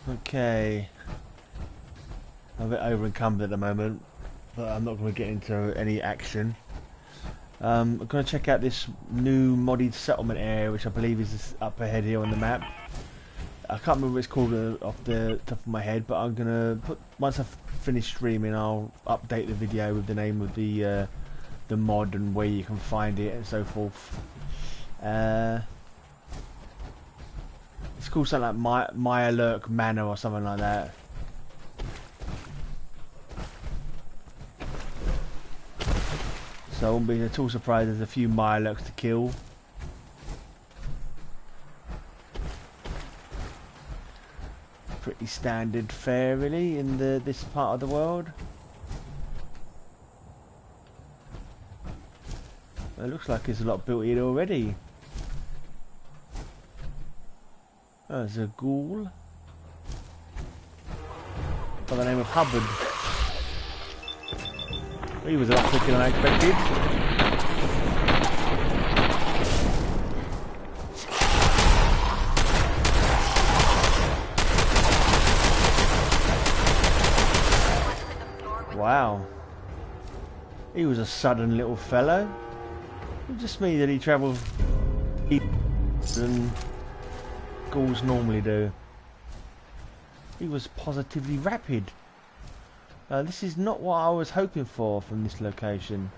Okay. I'm a bit over encumbered at the moment, but I'm not going to get into any action. I'm going to check out this new modded settlement area, which I believe is up ahead here on the map. I can't remember what it's called off the top of my head, but I'm going to put, once I've finished streaming, I'll update the video with the name of the mod and where you can find it and so forth. It's called something like Mirelurk Manor or something like that. So I won't be at all surprised there's a few Mirelurks to kill. Pretty standard fare really in this part of the world. It looks like there's a lot built in already. Oh, there's a ghoul by the name of Hubbard. He was a lot quicker than I expected. Wow. He was a sudden little fellow. It just me that he travelled than ghouls normally do. He was positively rapid. This is not what I was hoping for from this location.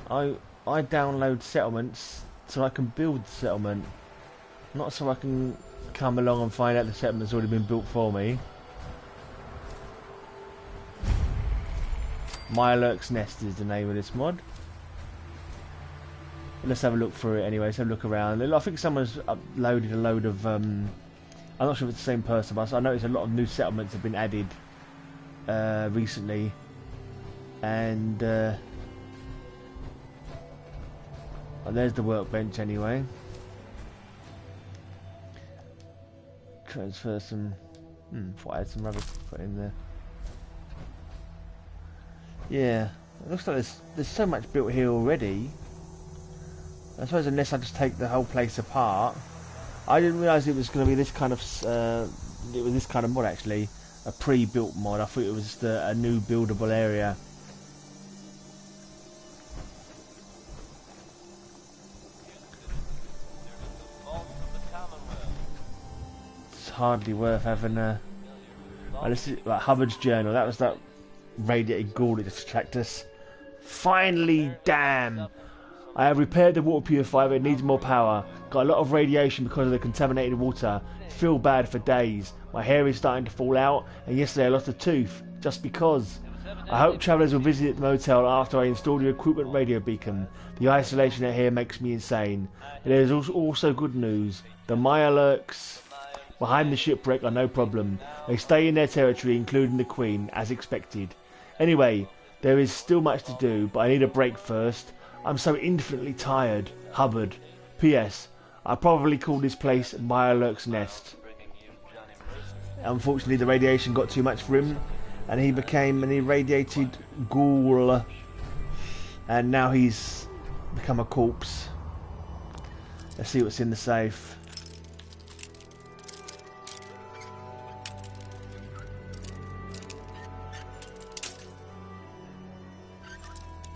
I download settlements so I can build the settlement, not so I can come along and find out the settlement's already been built for me. Mirelurk's Nest is the name of this mod. Let's have a look through it anyway. Let's have a look around. I think someone's uploaded a load of I'm not sure if it's the same person, but I noticed a lot of new settlements have been added recently, and oh, there's the workbench anyway. Transfer some thought I had some rubbish to put in there. Yeah, it looks like there's so much built here already. I suppose unless I just take the whole place apart. I didn't realise it was going to be this kind of it was this kind of mod actually. A pre-built mod. I thought it was just a new buildable area. It's hardly worth having a. This is like Hubbard's journal. That was that radiated ghoul that just attacked us. Finally, damn! I have repaired the water purifier, but it needs more power. Got a lot of radiation because of the contaminated water. Feel bad for days. My hair is starting to fall out, and yesterday I lost a tooth, just because. I hope travellers will visit the motel after I install the equipment radio beacon. The isolation out here makes me insane. There is also good news. The Mirelurks behind the shipwreck are no problem. They stay in their territory, including the Queen, as expected. Anyway, there is still much to do, but I need a break first. I'm so infinitely tired. Hubbard. P.S. I probably call this place Mirelurk's Nest. Unfortunately, the radiation got too much for him, and he became an irradiated ghoul. And now he's become a corpse. Let's see what's in the safe.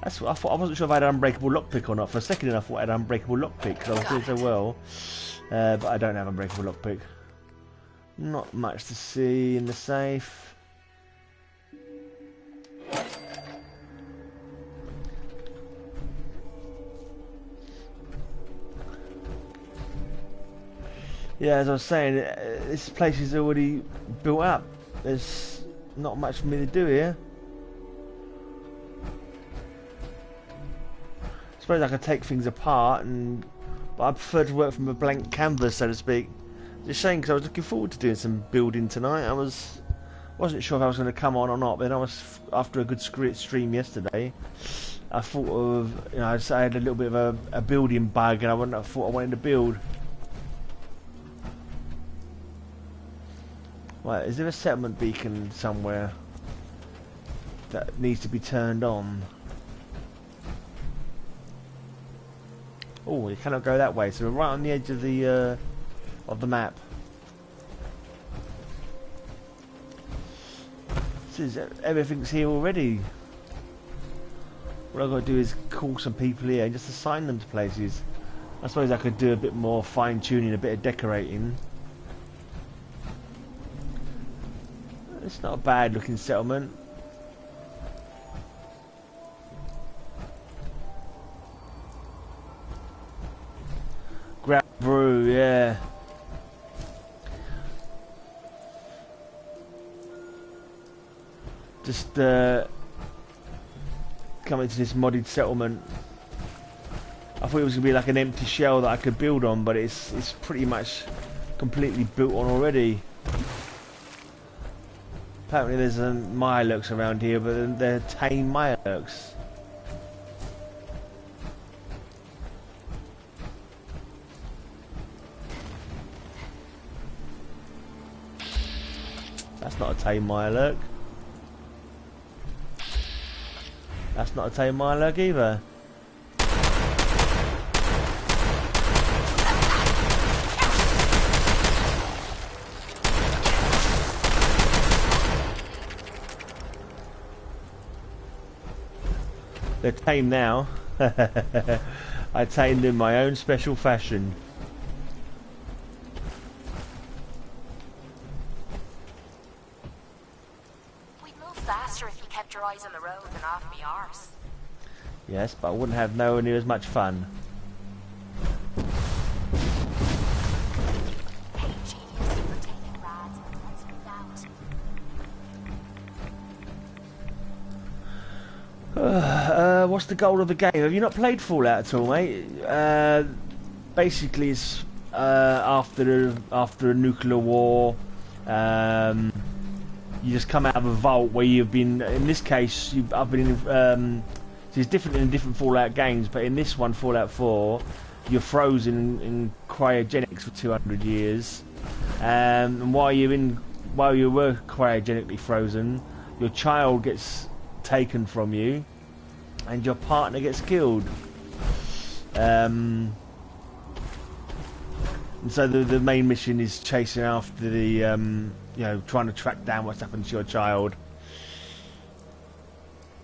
That's what I thought. I wasn't sure if I had an unbreakable lockpick or not. For a second I thought I had an unbreakable lockpick because I was doing so well. But I don't have an unbreakable lockpick. Not much to see in the safe. Yeah, as I was saying, this place is already built up. There's not much for me to do here. I suppose I could take things apart, but I prefer to work from a blank canvas, so to speak. It's a shame because I was looking forward to doing some building tonight. Wasn't sure if I was going to come on or not, but then after a good stream yesterday, I thought of, I had a little bit of a building bug, and I thought I wanted to build. Right, is there a settlement beacon somewhere that needs to be turned on? Oh, you cannot go that way, so we're right on the edge of the map. This is, everything's here already. What I've got to do is call some people here and just assign them to places. I suppose I could do a bit more fine tuning, a bit of decorating. It's not a bad looking settlement. Grab brew, yeah. Just coming to this modded settlement. I thought it was gonna be like an empty shell that I could build on, but it's pretty much completely built on already. Apparently there's Mirelurks around here, but they're tame Mirelurks. That's not a tame Mirelurk. That's not a tame Mirelurk either. They're tame now. I tamed them in my own special fashion. We'd move faster if you kept your eyes on the road and off me arse. Yes, but I wouldn't have nowhere near as much fun. Hey, genius, you're taking rads. Let's move out. What's the goal of the game? Have you not played Fallout at all, mate? Basically, it's after a nuclear war. You just come out of a vault where you've been. In this case, I've been in. So it's different in different Fallout games, but in this one, Fallout 4, you're frozen in cryogenics for 200 years. And while you were cryogenically frozen, your child gets taken from you, and your partner gets killed. And so the main mission is chasing after the, you know, trying to track down what's happened to your child.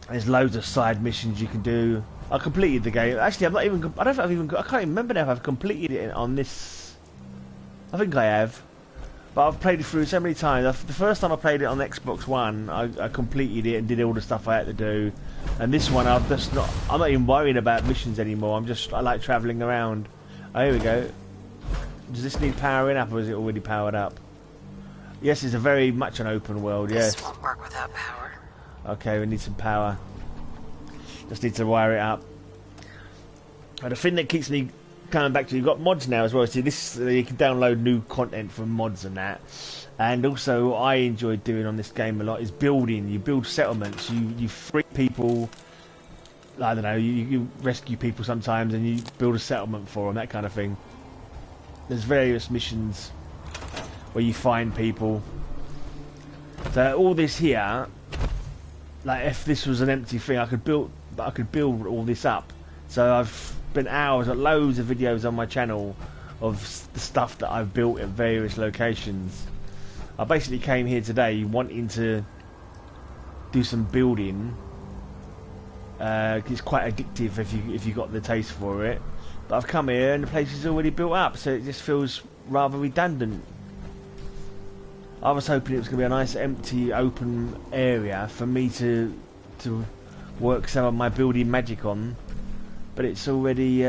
There's loads of side missions you can do. I completed the game. Actually, I don't know if I've even. I can't even remember now if I've completed it on this. I think I have, but I've played it through so many times. The first time I played it on Xbox One, I completed it and did all the stuff I had to do. And this one, I'm not even worrying about missions anymore. I like travelling around. Oh, here we go. Does this need powering up, or is it already powered up? Yes, it's a very much an open world. Yes. This won't work without power. Okay, we need some power. Just need to wire it up. And the thing that keeps me coming back to, you've got mods now as well. See, this you can download new content from mods and that. And also, I enjoy doing on this game a lot is building. You build settlements. You free people. I don't know. You rescue people sometimes, and you build a settlement for them. That kind of thing. There's various missions where you find people. So all this here. Like if this was an empty thing, I could build all this up. So I've spent hours, loads of videos on my channel of the stuff that I've built at various locations. I basically came here today wanting to do some building. It's quite addictive if you got the taste for it. But I've come here and the place is already built up, so it just feels rather redundant. I was hoping it was going to be a nice empty open area for me to work some of my building magic on, but it's already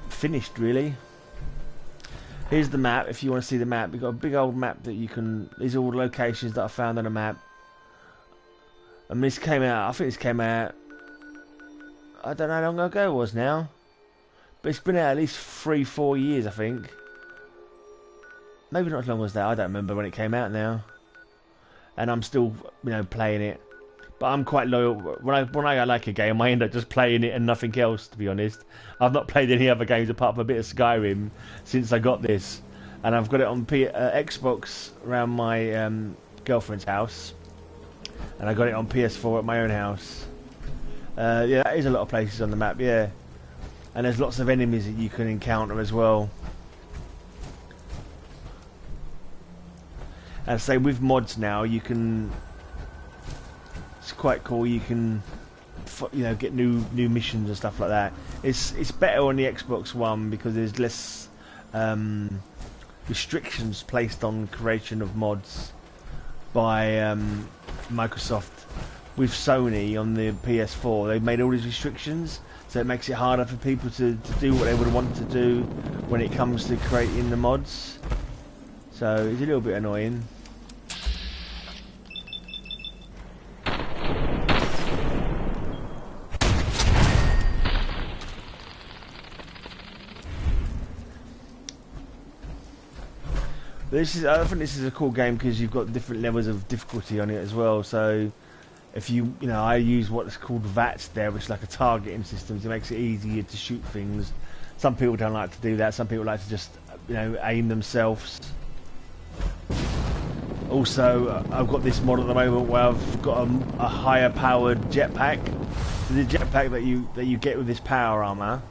finished really. Here's the map if you want to see the map. We've got a big old map that you can, these are all the locations that I found on a map. And this came out, I think this came out, I don't know how long ago it was now, but it's been out at least 3-4 years I think. Maybe not as long as that. I don't remember when it came out now, and I'm still, you know, playing it. But I'm quite loyal. When I like a game, I end up just playing it and nothing else. To be honest, I've not played any other games apart from a bit of Skyrim since I got this, and I've got it on Xbox around my girlfriend's house, and I got it on PS4 at my own house. Yeah, that is a lot of places on the map. Yeah, and there's lots of enemies that you can encounter as well. And say with mods now, you can. It's quite cool. You can, you know, get new missions and stuff like that. It's better on the Xbox One because there's less restrictions placed on creation of mods by Microsoft. With Sony on the PS4, they've made all these restrictions, so it makes it harder for people to do what they would want to do when it comes to creating the mods. So it's a little bit annoying. I think this is a cool game because you've got different levels of difficulty on it as well. So if you know, I use what's called VATS there, which is like a targeting system. So it makes it easier to shoot things. Some people don't like to do that. Some people like to just, you know, aim themselves. Also, I've got this mod at the moment where I've got a higher powered jetpack. The jetpack that you get with this power armor.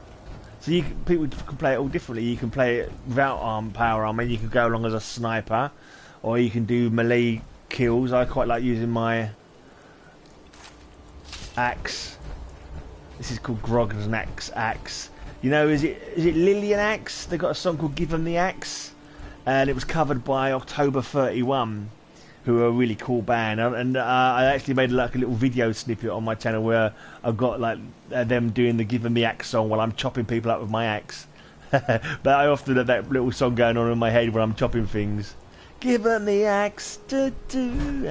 So people can play it all differently. You can play it without power armor. You can go along as a sniper, or you can do melee kills. I quite like using my axe. This is called Grognax axe. You know, is it Lillian Axe? They got a song called "Give 'Em the Axe," and it was covered by October 31, who are a really cool band. And I actually made like a little video snippet on my channel where I've got like them doing the "Give 'Em the Axe" song while I'm chopping people up with my axe. But I often have that little song going on in my head when I'm chopping things. Give 'em the axe, do do.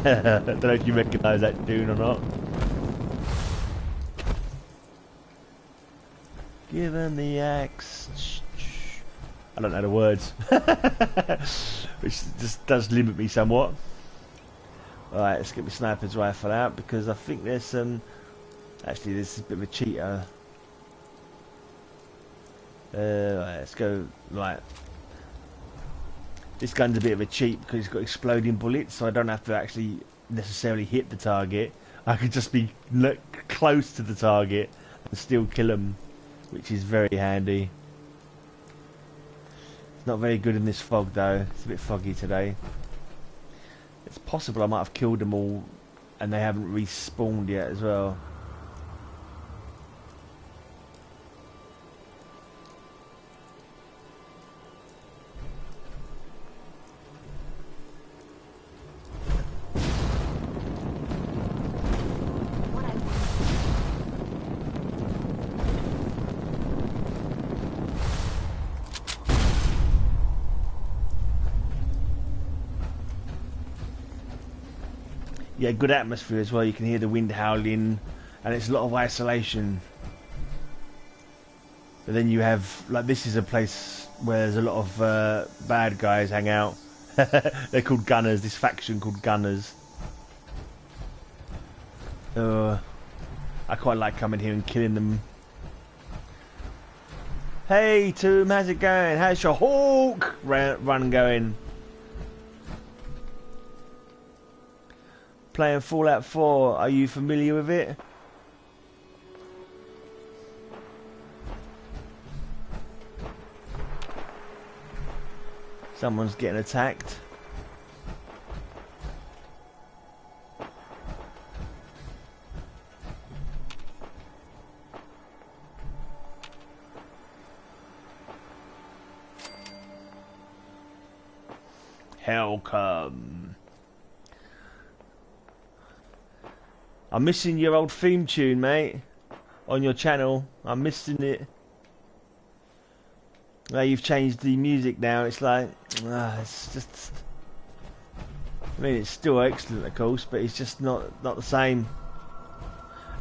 I don't know if you recognise that tune or not. Give 'em the axe. I don't know the words, which just does limit me somewhat. Alright, let's get my sniper's rifle out because I think there's some. Actually, this is a bit of a cheater. Right, let's go. Right, this gun's a bit of a cheat because it's got exploding bullets, so I don't have to actually necessarily hit the target. I could just be close to the target and still kill them, which is very handy. It's not very good in this fog though. It's a bit foggy today. It's possible I might have killed them all and they haven't respawned yet as well. Yeah, good atmosphere as well. You can hear the wind howling, and it's a lot of isolation. But then you have, like, this is a place where there's a lot of bad guys hang out. They're called Gunners. This faction called Gunners. I quite like coming here and killing them. Hey, Tomb, how's it going? How's your hawk run going? Playing Fallout 4, are you familiar with it? Someone's getting attacked. Hell come. I'm missing your old theme tune, mate, on your channel. I'm missing it. Now you've changed the music now. It's like, it's just. I mean, it's still excellent, of course, but it's just not the same.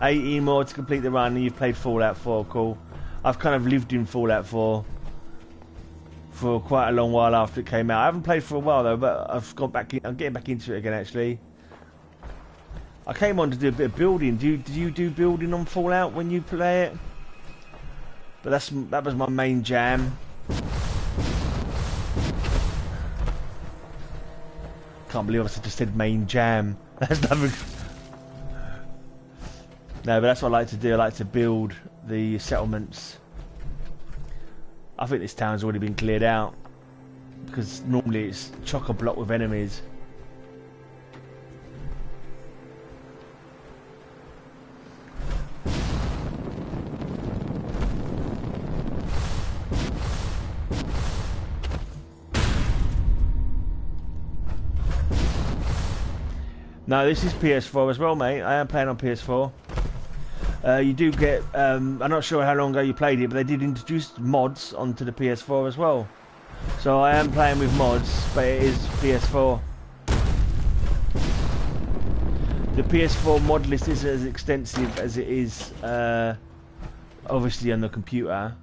18 more to complete the run, and you've played Fallout 4. Cool. I've kind of lived in Fallout 4 for quite a long while after it came out. I haven't played for a while though, but I've gone back. I'm getting back into it again, actually. I came on to do a bit of building. Do you do building on Fallout when you play it? But that was my main jam. Can't believe I just said main jam. That's nothing. No, but that's what I like to do. I like to build the settlements. I think this town's already been cleared out because normally it's chock-a-block with enemies. No, this is PS4 as well, mate. I am playing on PS4. You do get, I'm not sure how long ago you played it, but they did introduce mods onto the PS4 as well. So I am playing with mods, but it is PS4. The PS4 mod list isn't as extensive as it is, obviously on the computer.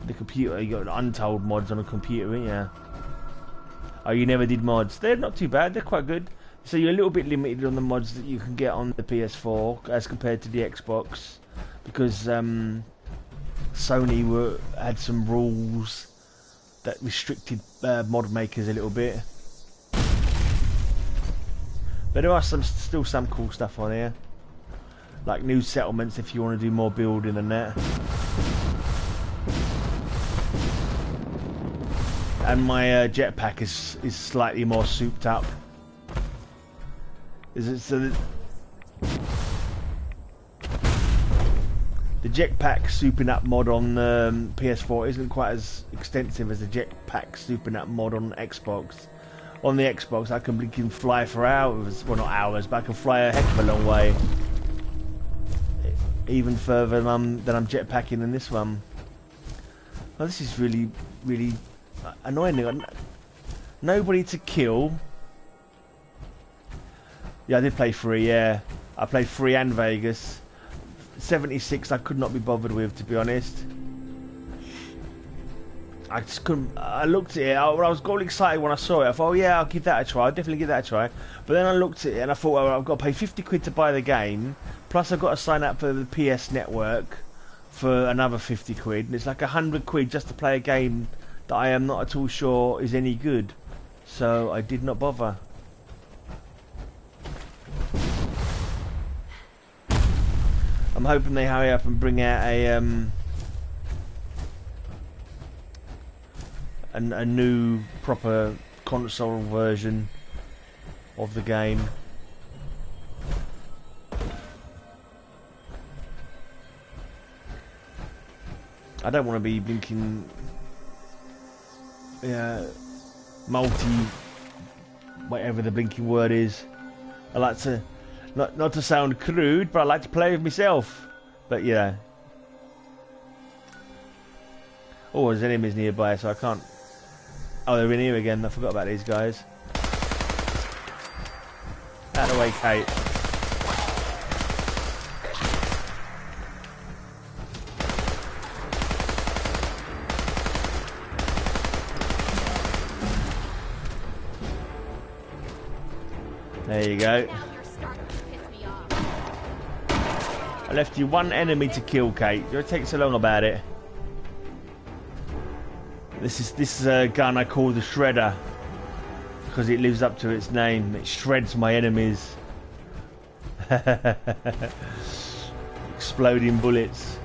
The computer, you got untold mods on a computer, yeah. Oh, you never did mods. They're not too bad, they're quite good. So you're a little bit limited on the mods that you can get on the PS4 as compared to the Xbox, because Sony had some rules that restricted mod makers a little bit. But there are still some cool stuff on here, like new settlements if you want to do more building and that. And my jetpack is slightly more souped up. So the jetpack souping up mod on PS4 isn't quite as extensive as the jetpack souping up mod on Xbox. On the Xbox, I can fly for hours. Well, not hours, but I can fly a heck of a long way, even further than I'm jetpacking in this one. Oh, this is really, really annoying. Nobody to kill. Yeah, I did play 3, yeah. I played 3 and Vegas. 76 I could not be bothered with, to be honest. I just couldn't. I looked at it, I was all excited when I saw it. I thought, oh yeah, I'll give that a try, I'll definitely give that a try. But then I looked at it and I thought, well, I've got to pay 50 quid to buy the game, plus I've got to sign up for the PS Network for another 50 quid, and it's like 100 quid just to play a game that I am not at all sure is any good. So I did not bother. I'm hoping they hurry up and bring out a new proper console version of the game. I don't want to be blinking whatever the blinking word is. I like to not to sound crude, but I like to play with myself. But yeah. Oh, there's enemies nearby, so I can't. Oh, they're in here again. I forgot about these guys. Out of the way, Kate. There you go. I left you one enemy to kill, Kate. Don't take so long about it. This is a gun I call the Shredder because it lives up to its name. It shreds my enemies. Exploding bullets.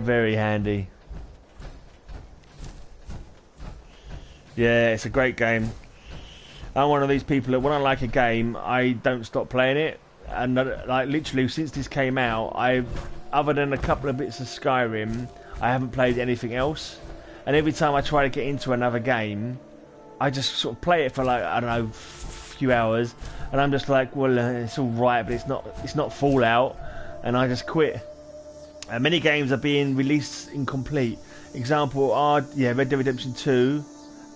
Very handy. Yeah, it's a great game. I'm one of these people that when I like a game, I don't stop playing it. And like literally since this came out, other than a couple of bits of Skyrim, I haven't played anything else. And every time I try to get into another game, I just sort of play it for like, I don't know, a few hours, and I'm just like, well, it's all right, but it's not Fallout, and I just quit. Many games are being released incomplete. Example, Red Dead Redemption 2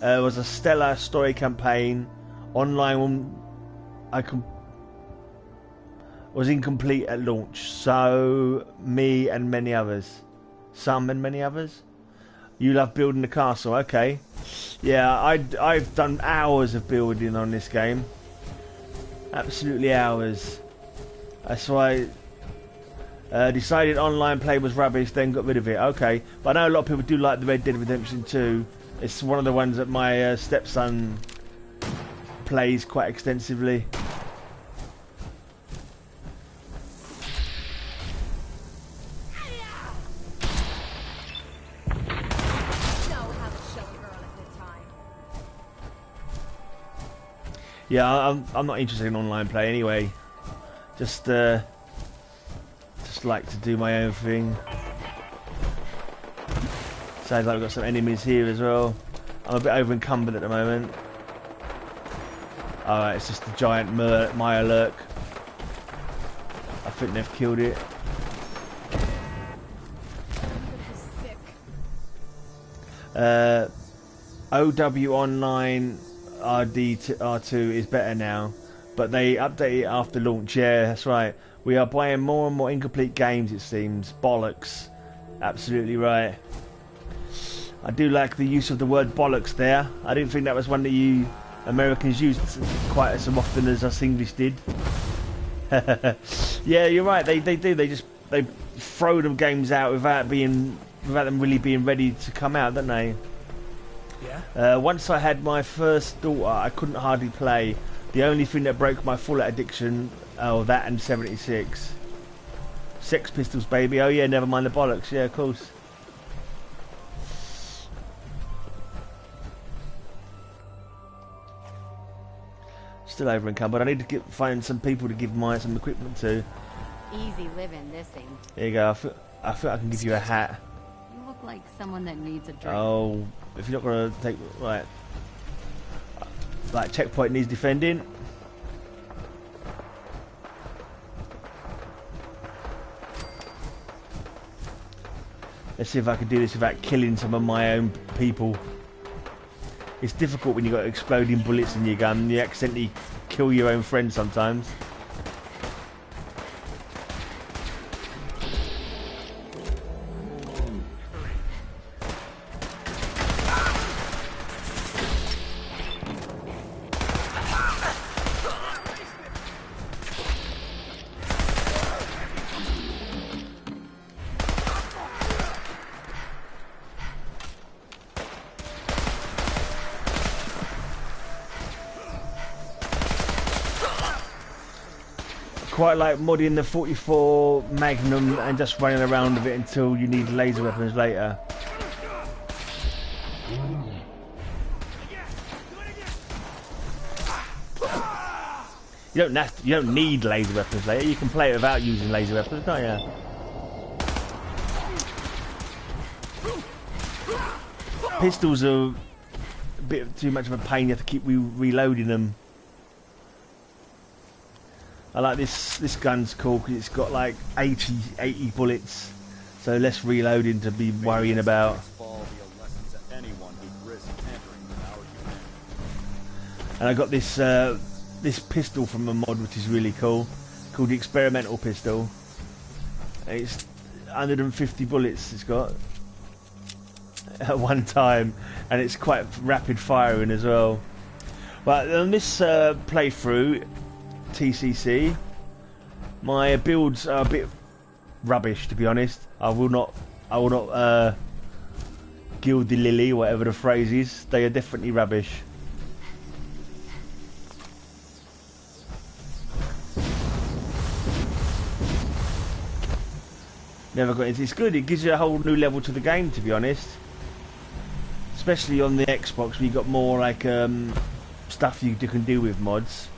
was a stellar story campaign. Online was incomplete at launch. So me and many others. Some and many others. You love building the castle, okay? Yeah, I've done hours of building on this game. Absolutely hours. That's why I decided online play was rubbish, then got rid of it. Okay, but I know a lot of people do like the Red Dead Redemption 2. It's one of the ones that my stepson plays quite extensively. Yeah, I'm not interested in online play anyway. Just like to do my own thing. Sounds like we've got some enemies here as well. I'm a bit over encumbered at the moment. Alright, it's just a giant Mirelurk. I think they've killed it. OW Online R2 is better now, but they update it after launch. Yeah, that's right. We are buying more and more incomplete games, it seems. Bollocks. Absolutely right. I do like the use of the word bollocks there. I didn't think that was one that you Americans used quite as often as us English did. Yeah, you're right. They do. They throw them games out without them really being ready to come out, don't they? Yeah. Once I had my first daughter, I couldn't hardly play. The only thing that broke my full addiction, that and 76. Sex Pistols, baby. Oh yeah, never mind the bollocks. Yeah, of course. Still over encumbered. I need to find some people to give some equipment to. Easy living, this ain't. There you go. I feel I can give you a hat. You look like someone that needs a drink. Oh, if you're not gonna take right, like checkpoint needs defending. Let's see if I can do this without killing some of my own people. It's difficult when you've got exploding bullets in your gun. You accidentally kill your own friends sometimes. Quite like modding the 44 Magnum and just running around with it until you need laser weapons later. You don't need laser weapons later. You can play it without using laser weapons, can't you? Pistols are a bit too much of a pain. You have to keep reloading them. I like this gun's cool because it's got like 80 bullets, so less reloading to be worrying about. And I got this this pistol from a mod which is really cool, called the Experimental Pistol. It's 150 bullets it's got at one time, and it's quite rapid firing as well. But on this playthrough, TCC, my builds are a bit rubbish, to be honest. I will not gild the lily, whatever the phrase is. They are definitely rubbish. Never got into. It's good. It gives you a whole new level to the game, to be honest. Especially on the Xbox, where you got more like stuff you can do with mods.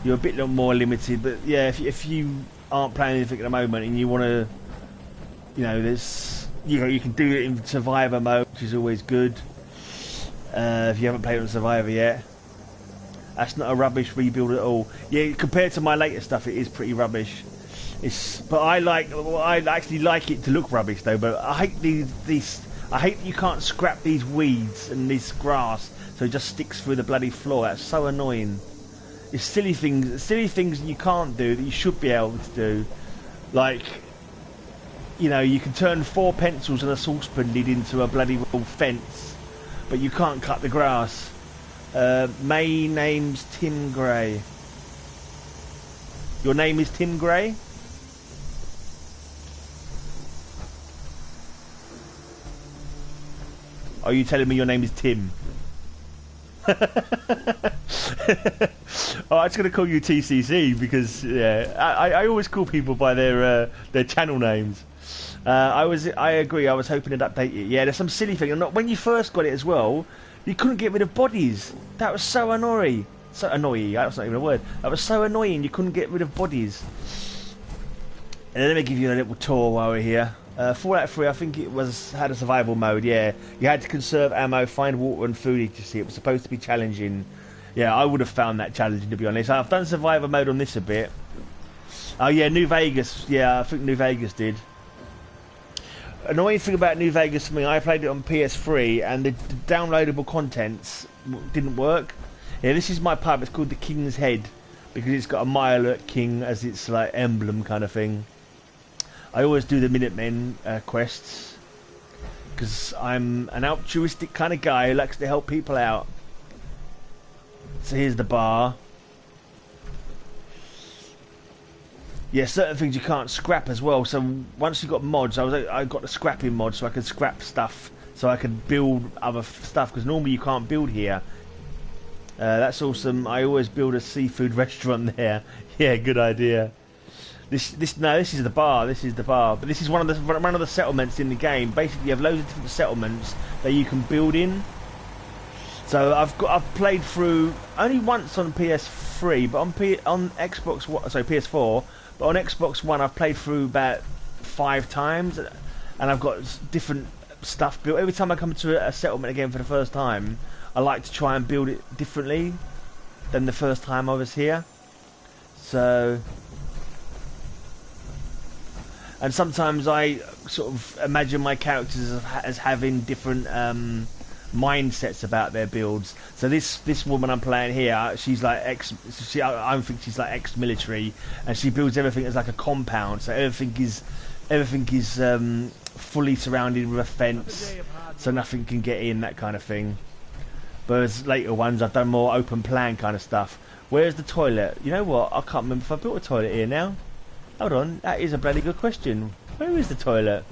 You're a bit more limited, but yeah, if you aren't playing anything at the moment and you want to, you can do it in Survivor mode, which is always good. If you haven't played on Survivor yet, that's not a rubbish rebuild at all. Yeah, compared to my later stuff, it is pretty rubbish. But I actually like it to look rubbish though. But I hate I hate that you can't scrap these weeds and this grass, so it just sticks through the bloody floor. That's so annoying. It's silly things you can't do that you should be able to do. Like, you can turn 4 pencils and a saucepan lid into a bloody wall fence, but you can't cut the grass. My name's Tim Gray. Your name is Tim Gray? Are you telling me your name is Tim? Oh, I'm just going to call you TCC because I always call people by their channel names. I agree. I was hoping to update it. Yeah, there's some silly thing. And when you first got it as well, You couldn't get rid of bodies. That was so annoying. So annoying. That's not even a word. That was so annoying. You couldn't get rid of bodies. And let me give you a little tour while we're here. Fallout 3, I think it had a survival mode. Yeah, you had to conserve ammo, find water and food. You see, it was supposed to be challenging. Yeah, I would have found that challenging, to be honest. I've done survivor mode on this a bit. Oh yeah, New Vegas. Yeah, I think New Vegas did. Annoying thing about New Vegas for me, I played it on PS3 and the downloadable contents didn't work. Yeah, this is my pub. It's called the King's Head because it's got a Mirelurk King as its like emblem kind of thing. I always do the Minutemen quests because I'm an altruistic kind of guy who likes to help people out. So here's the bar. Yeah, certain things you can't scrap as well. So once you got mods, I got the scrapping mod so I could scrap stuff, so I could build other stuff. Because normally you can't build here. That's awesome. I always build a seafood restaurant there. Yeah, good idea. This is the bar. This is the bar. But this is one of the settlements in the game. Basically, you have loads of different settlements that you can build in. So I've played through only once on PS3, but on Xbox, sorry, PS4. But on Xbox One, I've played through about 5 times, and I've got different stuff built. Every time I come to a settlement again for the first time, I like to try and build it differently than the first time I was here. So, and sometimes I sort of imagine my characters as having different mindsets about their builds. So this woman I'm playing here, she's like I think she's like ex-military, and she builds everything as like a compound. So everything is fully surrounded with a fence, so nothing can get in, that kind of thing. But as later ones, I've done more open plan kind of stuff. Where's the toilet? You know what? I can't remember if I built a toilet here now. Hold on, that is a bloody good question. Where is the toilet?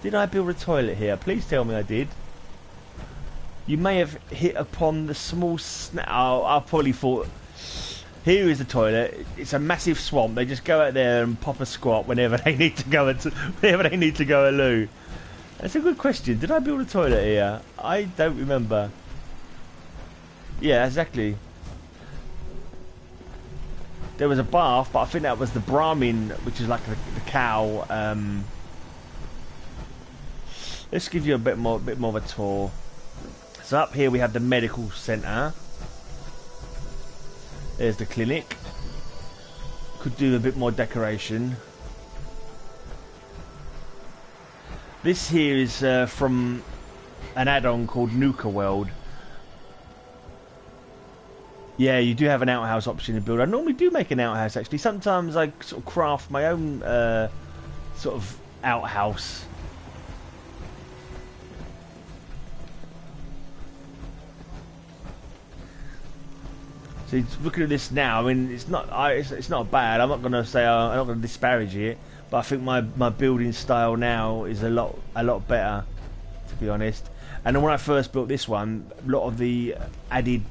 Did I build a toilet here? Please tell me I did. You may have hit upon the small snap. Oh, I probably thought, here is the toilet. It's a massive swamp. They just go out there and pop a squat whenever they need to go a loo. That's a good question. Did I build a toilet here? I don't remember. Yeah, exactly. There was a bath, but I think that was the Brahmin, which is like the cow. Let's give you a bit more of a tour. So up here we have the medical centre. There's the clinic. Could do a bit more decoration. This here is from an add-on called Nuka World. Yeah, you do have an outhouse option to build. I normally do make an outhouse actually. Sometimes I sort of craft my own sort of outhouse. So looking at this now, I mean, it's not bad. I'm not going to say I'm not going to disparage it, but I think my building style now is a lot better, to be honest. And then when I first built this one, a lot of the added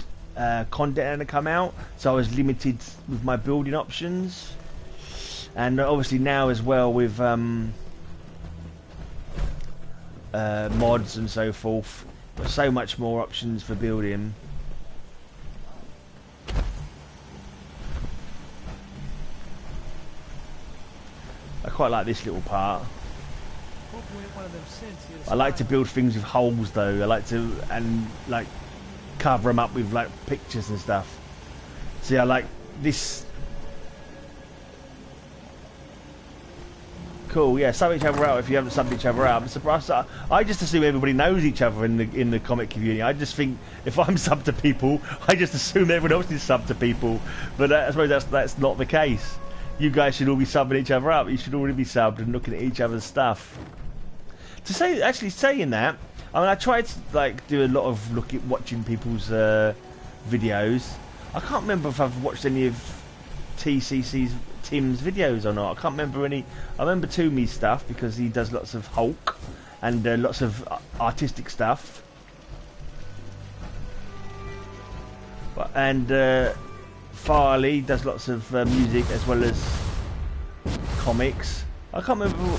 content had come out, so I was limited with my building options. And obviously now as well with mods and so forth, got so much more options for building. I quite like this little part. I like to build things with holes though. I like to like cover them up with like pictures and stuff. See, I like this. Cool, yeah. Sub each other out if you haven't subbed each other out. I'm surprised. I just assume everybody knows each other in the comic community. I just think if I'm subbed to people, I just assume everyone else is subbed to people. But I suppose that's not the case. You guys should all be subbing each other up. You should already be subbed and looking at each other's stuff. Actually saying that, I mean, I tried to like do a lot of watching people's videos. I can't remember if I've watched any of Tim's videos or not. I can't remember any. I remember Toomey's stuff because he does lots of Hulk and lots of artistic stuff. And Farley does lots of music as well as comics. I can't remember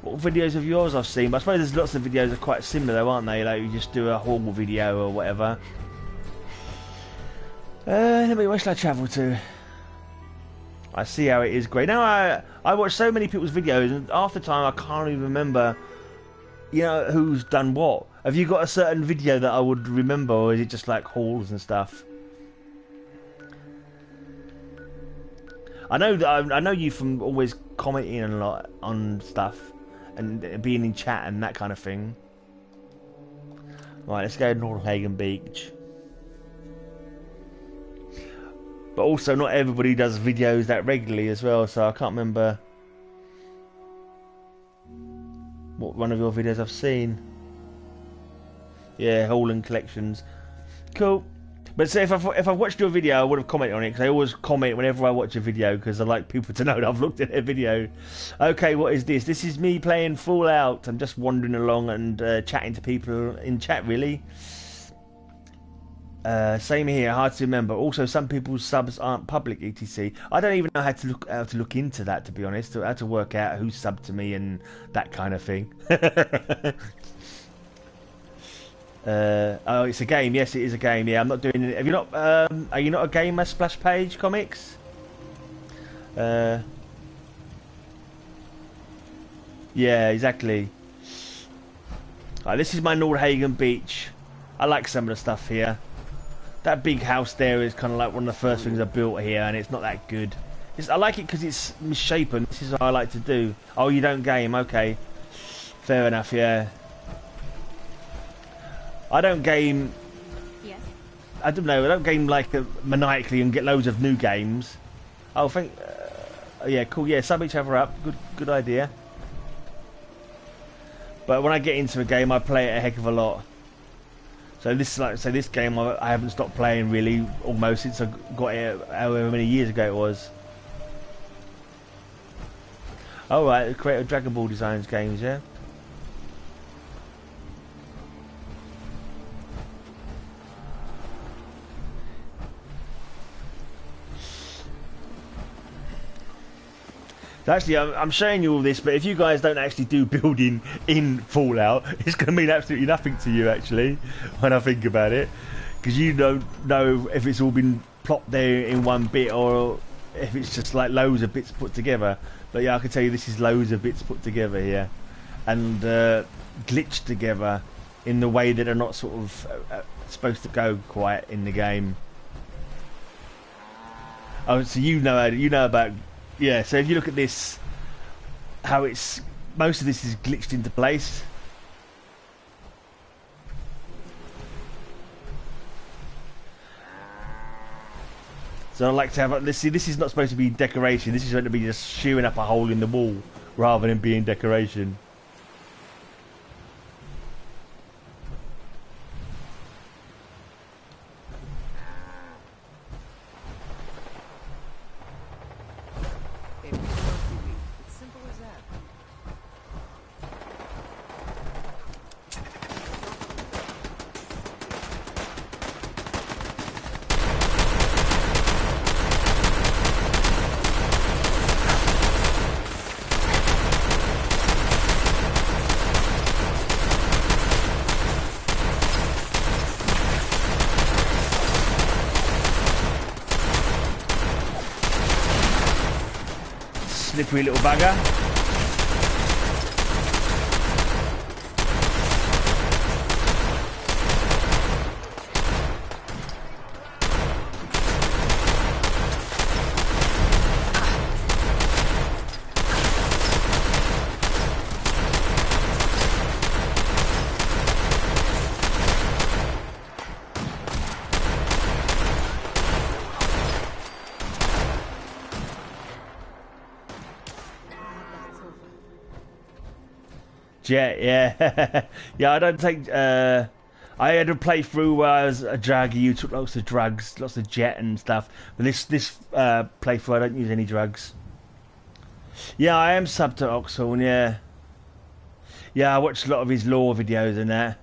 what videos of yours I've seen. But I suppose there's lots of videos that are quite similar, though, aren't they? Like you just do a haul video or whatever. Where should I travel to? I see how it is great. Now I watch so many people's videos, and half the time I can't even remember, you know, who's done what. Have you got a certain video that I would remember, or is it just like hauls and stuff? I know that I know you from always commenting a lot on stuff and being in chat and that kind of thing. Right, let's go to Nordhagen Beach. But also, not everybody does videos that regularly as well, so I can't remember what one of your videos I've seen. Yeah, haul and collections. Cool. But so if I've watched your video, I would have commented on it, because I always comment whenever I watch a video, because I like people to know that I've looked at their video. Okay, what is this? This is me playing Fallout. I'm just wandering along and chatting to people in chat, really. Same here, hard to remember. Also, some people's subs aren't public, etc. I don't even know how to look into that, to be honest. How to work out who subbed to me and that kind of thing. Oh, it's a game. Yes, it is a game. Yeah, I'm not doing it. Have you not? Are you not a gamer? Splash Page Comics. Yeah, exactly. Right, this is my Nordhagen Beach. I like some of the stuff here. That big house there is kind of like one of the first things I built here, and it's not that good. I like it because it's misshapen. This is what I like to do. Oh, you don't game? Okay, fair enough. Yeah. I don't game. Yes. I don't know. I don't game like maniacally and get loads of new games. Oh, yeah, cool. Yeah, sub each other up. Good idea. But when I get into a game, I play it a heck of a lot. So this, like, so this game, I haven't stopped playing really almost since I got it. However many years ago it was. Oh right, the creator of Dragon Ball designs games, yeah. Actually, I'm showing you all this, but if you guys don't actually do building in Fallout, it's going to mean absolutely nothing to you, actually, when I think about it. Because you don't know if it's all been plopped there in one bit, or if it's just like loads of bits put together. But yeah, I can tell you this is loads of bits put together here. And glitched together in the way that are not sort of supposed to go quite in the game. Oh, so you know about... Yeah, so if you look at this, how it's... Most of this is glitched into place. So I like to have... This is not supposed to be decoration. This is meant to be just shooing up a hole in the wall rather than being decoration. Slippery little bugger. Jet, yeah. Yeah, I don't take... I had a playthrough where I was a druggie who took lots of drugs, lots of jet and stuff. But this playthrough, I don't use any drugs. Yeah, I am sub to Oxhorn, yeah. Yeah, I watched a lot of his lore videos and that.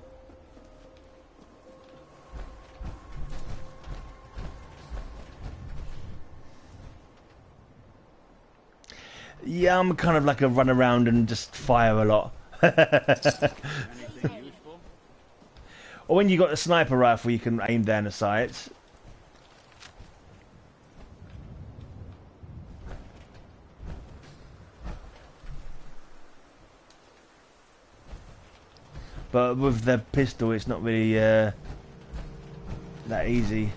Yeah, Yeah, I'm kind of like a run around and just fire a lot. Or when you got the sniper rifle, you can aim down the sights. But with the pistol, it's not really that easy.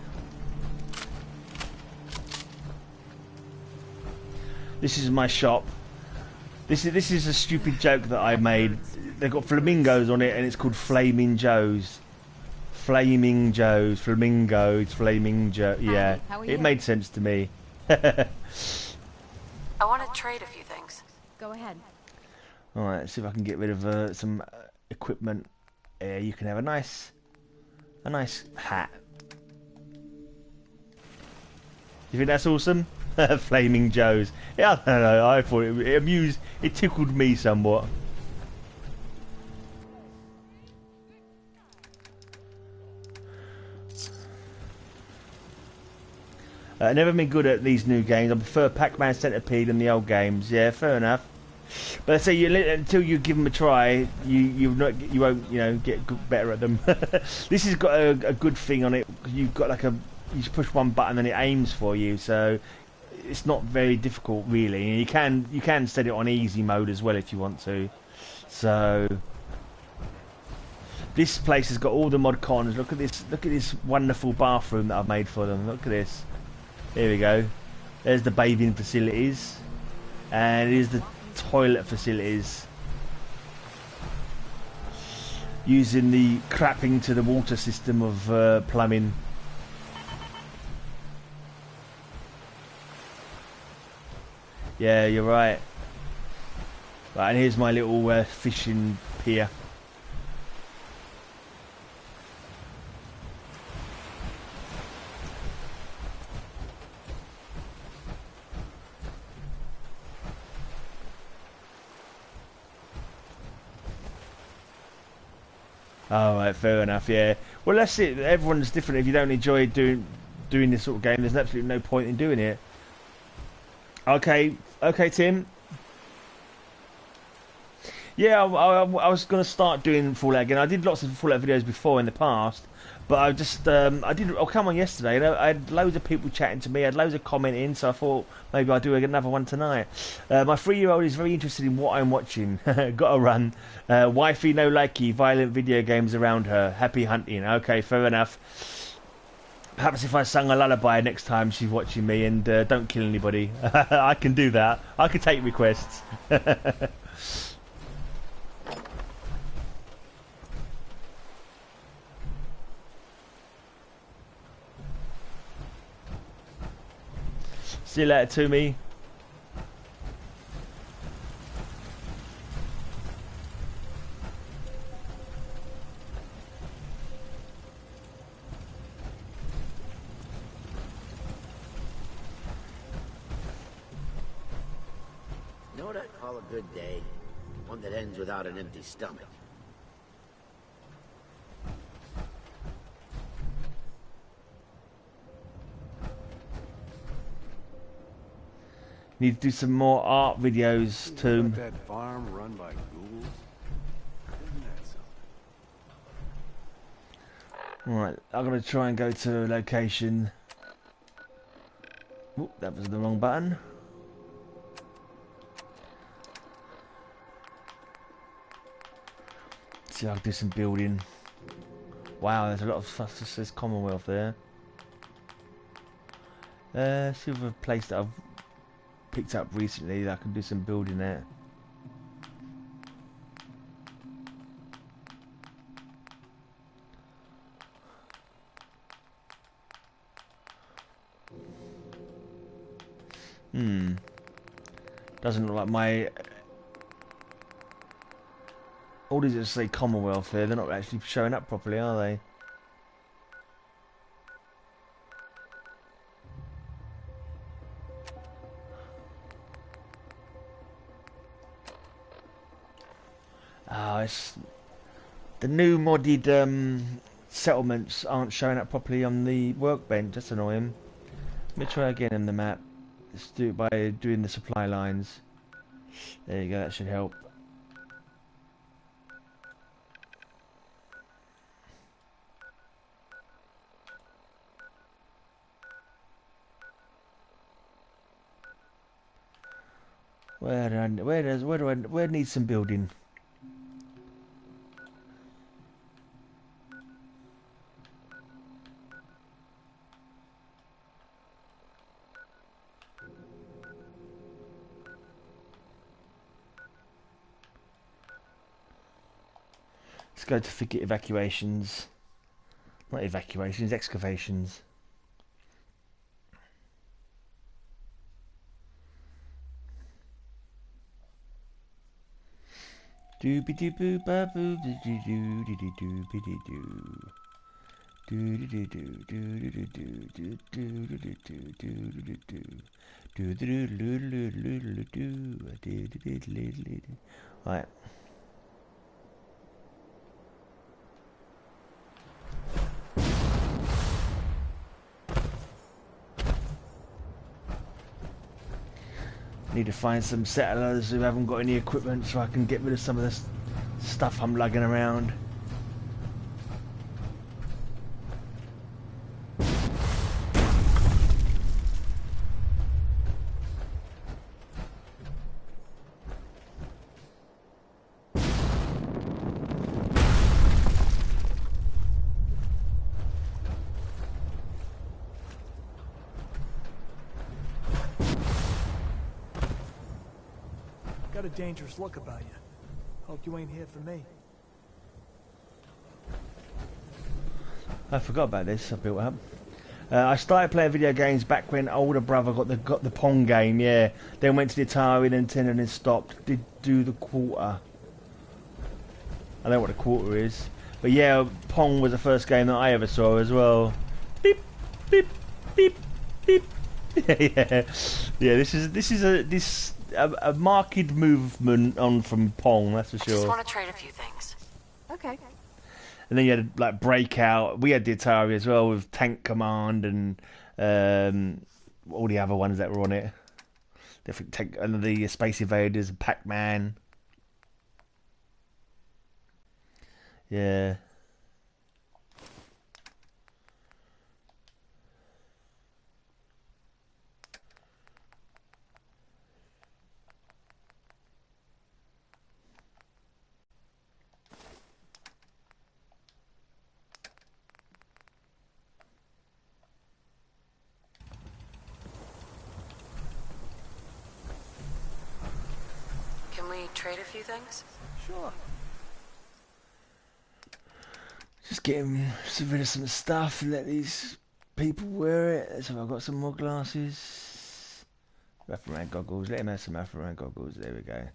This is my shop. This is a stupid joke that I made. They've got flamingos on it, and it's called Flaming Joe's. Flaming Joe's, flamingos, Flaming Joe. Yeah, it made sense to me. I want to trade a few things. Go ahead. All right, let's see if I can get rid of some equipment. You can have a nice hat. You think that's awesome? Flaming Joe's. Yeah, I don't know. I thought it tickled me somewhat. Never been good at these new games. I prefer Pac-Man Centipede and the old games. Yeah, fair enough. But I say until you give them a try, you won't get better at them. This has got a good thing on it. You've got like you just push one button and it aims for you, so it's not very difficult really. And you can set it on easy mode as well if you want to. So this place has got all the mod cons. Look at this! Look at this wonderful bathroom that I've made for them. Look at this. There we go. There's the bathing facilities, and here's the toilet facilities. Using the crapping to the water system of plumbing. Yeah, you're right. Right, and here's my little fishing pier. Oh, right, fair enough, yeah. Well, that's it. Everyone's different. If you don't enjoy doing this sort of game, there's absolutely no point in doing it. Okay, Tim. Yeah, I was going to start doing Fallout again. I did lots of Fallout videos before in the past, but I just I'll come on yesterday. You know, I had loads of people chatting to me. I had loads of commenting, so I thought maybe I'll do another one tonight. My 3-year-old is very interested in what I'm watching. Gotta run. Wifey no likey, violent video games around her. Happy hunting. Okay, fair enough. Perhaps if I sung a lullaby next time she's watching me, and don't kill anybody. I can do that. I can take requests. See you later, to me. You know what I'd call a good day? One that ends without an empty stomach. Need to do some more art videos too. That farm run by ghouls? Isn't that something? Right, I'm gonna try and go to a location. Oop, that was the wrong button. See if I can do some building. Wow, there's a lot of stuff that says Commonwealth there. See if a place that I've picked up recently that I can do some building at. Doesn't look like my... All these just say Commonwealth here, they're not actually showing up properly, are they? Oh, it's... The new modded settlements aren't showing up properly on the workbench, that's annoying. Let me try again in the map. Let's do it by doing the supply lines. There you go, that should help. Where needs some building? Let's go to forget evacuations. Not evacuations, excavations. Doobie doo boo ba boo doo doo doo doo doo doo doo doo. Do do do do do do do do do do do do do do do do do. Right. Need to find some settlers who haven't got any equipment so I can get rid of some of this stuff I'm lugging around. Got a dangerous look about you. Hope you ain't here for me. I forgot about this. I built up. I started playing video games back when older brother got the Pong game. Yeah, then went to the Atari, Nintendo, and then stopped. Did do the quarter. I know what a quarter is, but yeah, Pong was the first game that I ever saw as well. Beep, beep, beep, beep. Yeah. This is a marked movement on from Pong, that's for I sure. just want to trade a few things. Okay. And then you had like Breakout. We had the Atari as well with Tank Command and all the other ones that were on it. Different tank and the Space Invaders, Pac-Man. Yeah. Can we trade a few things? Sure. Just getting rid of some stuff and let these people wear it. So I've got some more glasses. Wraparound goggles. Let him have some wraparound goggles. There we go.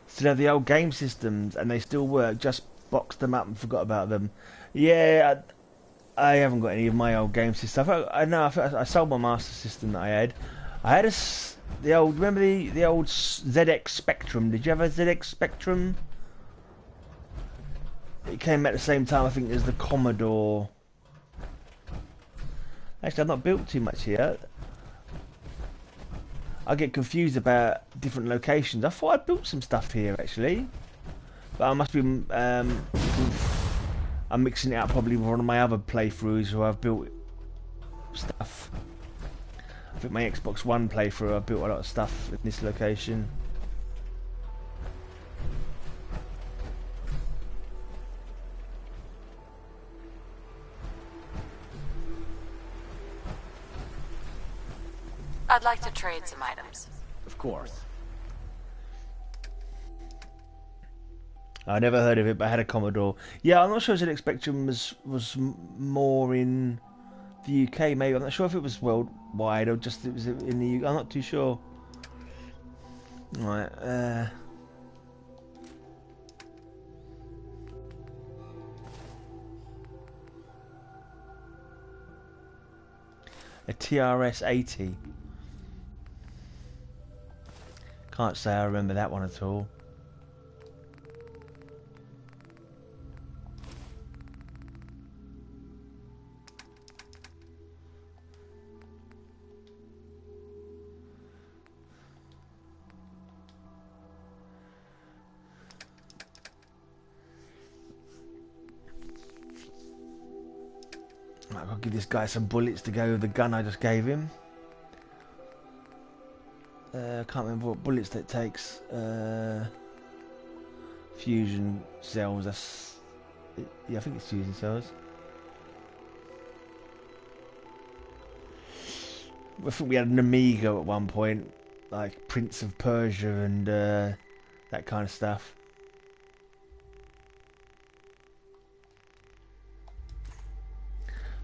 Still have the old game systems and they still work. Just boxed them up and forgot about them. Yeah, I haven't got any of my old game system stuff. I know I sold my Master System that I had. I had the old. Remember the old ZX Spectrum? Did you have a ZX Spectrum? It came at the same time, I think, as the Commodore. Actually, I've not built too much here. I get confused about different locations. I thought I built some stuff here actually, but I must be. I'm mixing it up probably with one of my other playthroughs where I've built stuff. I think my Xbox One playthrough, I built a lot of stuff in this location. I'd like to trade some items. Of course. I never heard of it, but I had a Commodore. Yeah, I'm not sure if ZX Spectrum was more in the UK. Maybe I'm not sure if it was worldwide or just it was in the UK. I'm not too sure. Right. A TRS 80. Can't say I remember that one at all. Right, I'll give this guy some bullets to go with the gun I just gave him. I can't remember what bullets that takes. Fusion cells. That's yeah, I think it's fusion cells. I think we had an Amigo at one point, like Prince of Persia and that kind of stuff.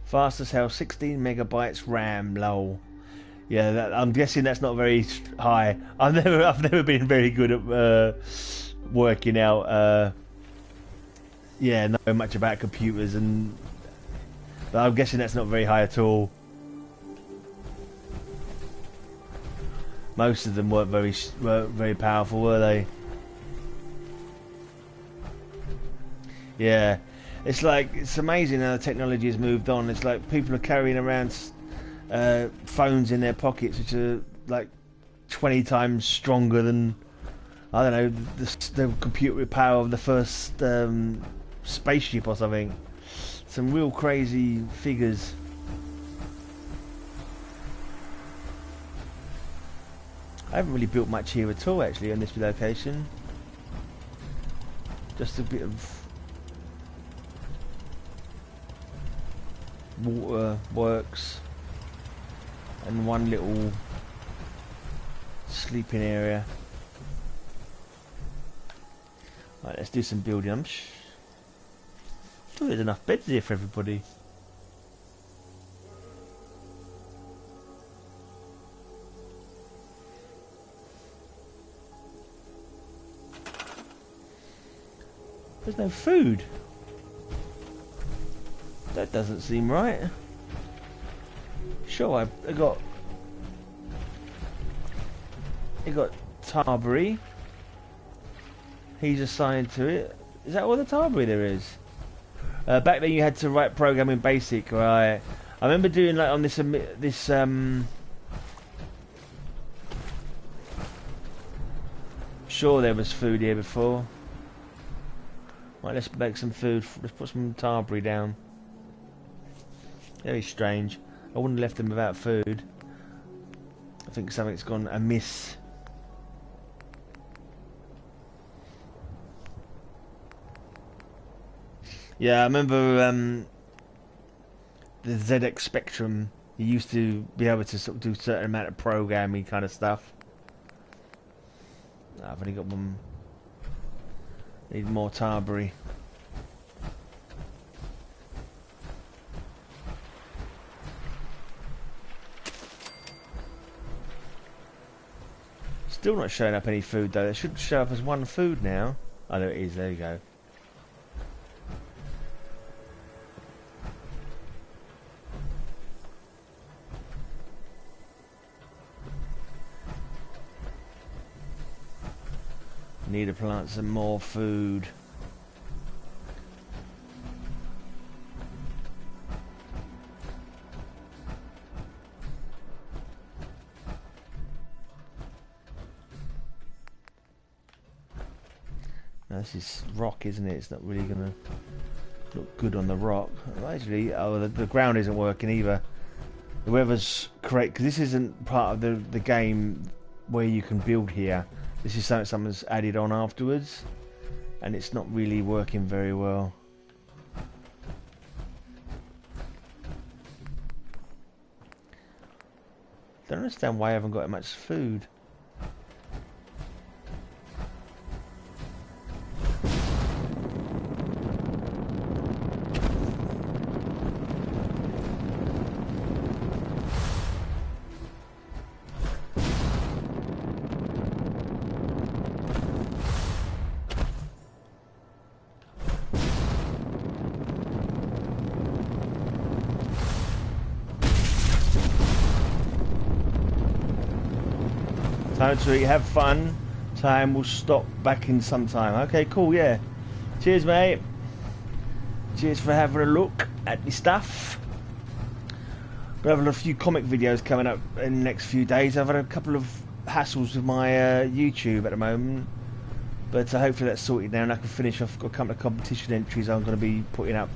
Fast as hell, 16 megabytes RAM, lol. Yeah, that, I'm guessing that's not very high. I've never been very good at working out. Yeah, know much about computers, but I'm guessing that's not very high at all. Most of them weren't very powerful, were they? Yeah, it's amazing how the technology has moved on. It's like people are carrying around phones in their pockets, which are like 20 times stronger than, I don't know, the computer power of the first spaceship or something. Some real crazy figures. I haven't really built much here at all, actually, on this location. Just a bit of water works and one little sleeping area. Right, let's do some building. I'm sure there's enough beds here for everybody. There's no food. That doesn't seem right. Sure, I got Tarbury. He's assigned to it. Is that all the Tarbury there is? Back then you had to write programming basic, right? I remember doing like on this sure there was food here before. Right, let's make some food. Let's put some Tarbury down. Very strange. I wouldn't have left them without food. I think something's gone amiss. Yeah, I remember the ZX Spectrum. You used to be able to sort of do a certain amount of programming kind of stuff. I've only got one. Need more Tarbury. Still not showing up any food though. It should show up as one food now. Oh, there it is. There you go. Need to plant some more food. Now this is rock, isn't it? It's not really going to look good on the rock. Actually, oh, the ground isn't working either. Whoever's correct, because this isn't part of the game where you can build here. This is something someone's added on afterwards, and it's not really working very well. Don't understand why I haven't got much food. Time to eat, have fun. Time will stop back in some time. Okay, cool, yeah. Cheers, mate. Cheers for having a look at the stuff. We'll have a few comic videos coming up in the next few days. I've had a couple of hassles with my YouTube at the moment, but hopefully that's sorted now and I can finish off. Got a couple of competition entries I'm going to be putting up.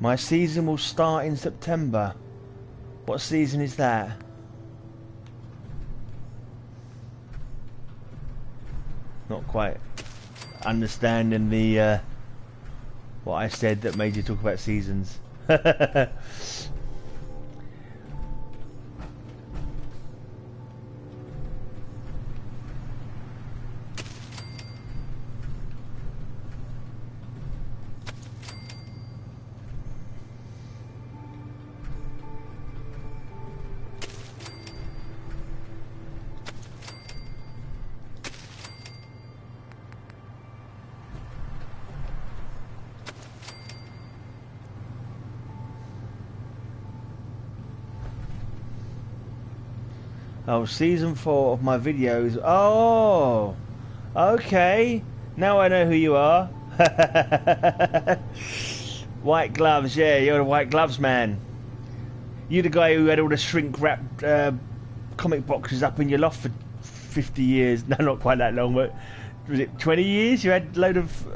My season will start in September. What season is that? Not quite understanding the what I said that made you talk about seasons. Oh, season 4 of my videos. Oh, okay. Now I know who you are. White gloves, yeah, you're the white gloves man. You're the guy who had all the shrink wrapped comic boxes up in your loft for 50 years. No, not quite that long, but was it 20 years? You had a load of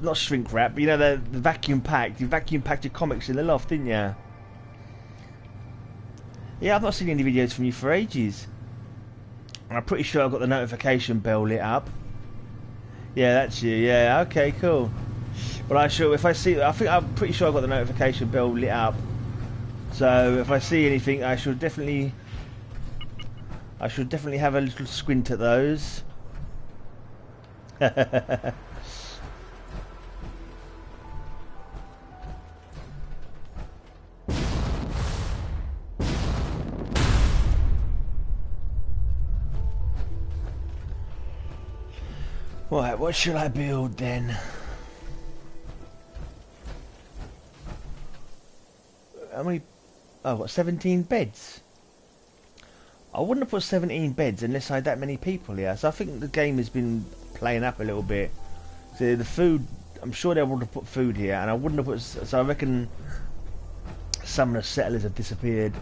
not shrink wrap, but you know the vacuum packed. You vacuum packed your comics in the loft, didn't you? Yeah, I've not seen any videos from you for ages. And I'm pretty sure I've got the notification bell lit up. Yeah, that's you. Yeah, okay, cool. But I'm pretty sure I've got the notification bell lit up. So if I see anything, I should definitely have a little squint at those. Right, what should I build then? How many? Oh, what, 17 beds? I wouldn't have put 17 beds unless I had that many people here. So I think the game has been playing up a little bit. So the food, I'm sure they would have put food here, and I wouldn't have put. So I reckon some of the settlers have disappeared.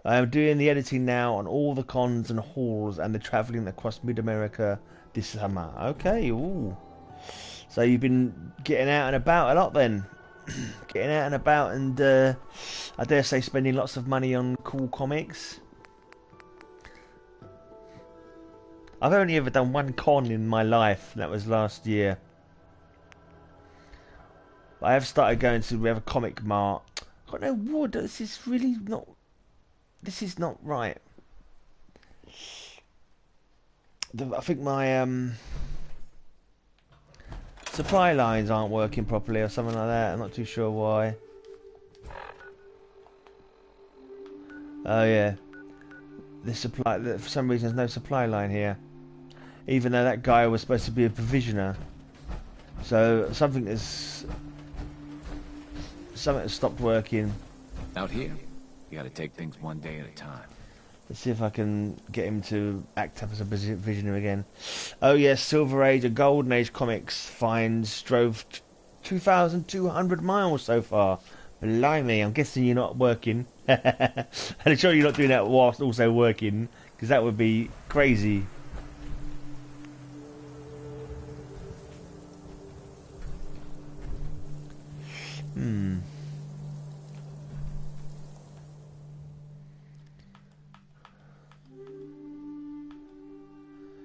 I am doing the editing now on all the cons and halls and the travelling across mid-America this summer. Okay, ooh. So you've been getting out and about a lot then. Getting out and about and, I dare say, spending lots of money on cool comics. I've only ever done one con in my life, and that was last year. I have started going to, we have a comic mart. I've got no wood, this is really not... This is not right. I think my supply lines aren't working properly or something like that. I'm not too sure why. Oh yeah, for some reason there's no supply line here, even though that guy was supposed to be a provisioner. So something has stopped working. Out here, you gotta take things one day at a time. Let's see if I can get him to act up as a visionary again. Oh yes, Silver Age and Golden Age comics finds drove 2,200 miles so far. Blimey, I'm guessing you're not working. And I'm sure you're not doing that whilst also working, because that would be crazy.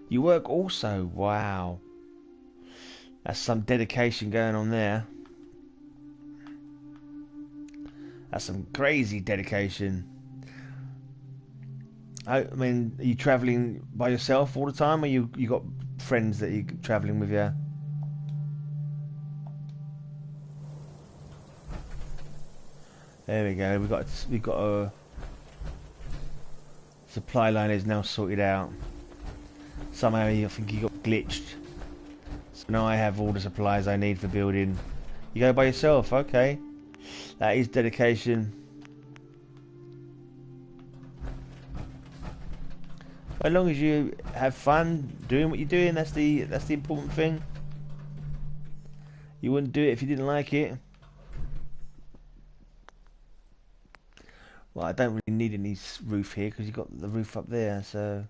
You work also? Wow. That's some dedication going on there. That's some crazy dedication. I mean, are you travelling by yourself all the time, or you got friends that you're travelling with you? There we go. We've got a supply line is now sorted out. Somehow I think he got glitched. So now I have all the supplies I need for building. You go by yourself, okay. That is dedication. As long as you have fun doing what you're doing, that's the important thing. You wouldn't do it if you didn't like it. Well, I don't really need any roof here because you've got the roof up there, so...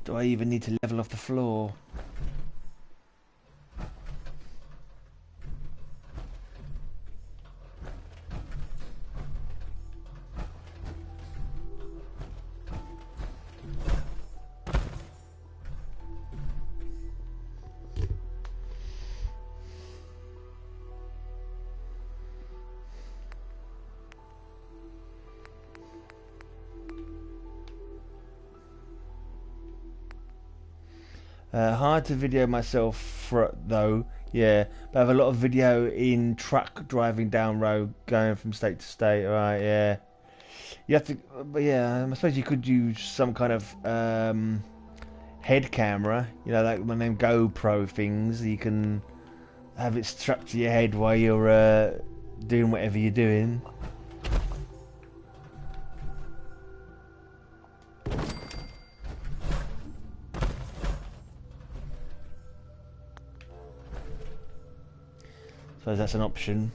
Do I even need to level off the floor? Hard to video myself though, yeah. But I have a lot of video in truck driving down road, going from state to state. Right, yeah. You have to, but yeah. I suppose you could use some kind of head camera. You know, like one of them GoPro things. You can have it strapped to your head while you're doing whatever you're doing. So that's an option.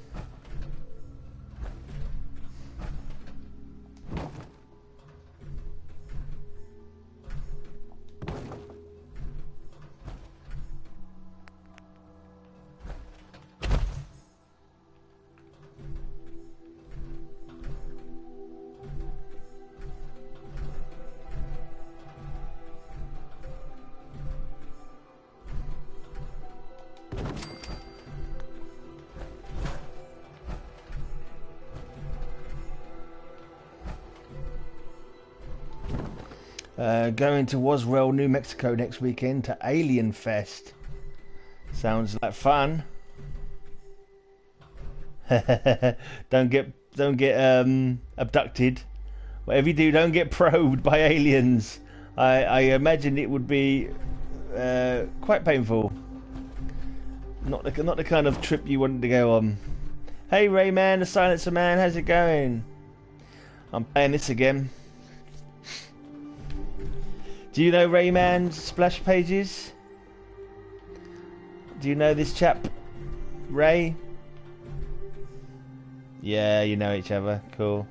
Going to Roswell, New Mexico next weekend to Alien Fest. Sounds like fun. Don't get abducted. Whatever you do, don't get probed by aliens. I imagine it would be quite painful. Not the kind of trip you wanted to go on. Hey Rayman, the Silencer Man, how's it going? I'm playing this again. Do you know Rayman's splash pages? Do you know this chap, Ray? Yeah, you know each other. Cool.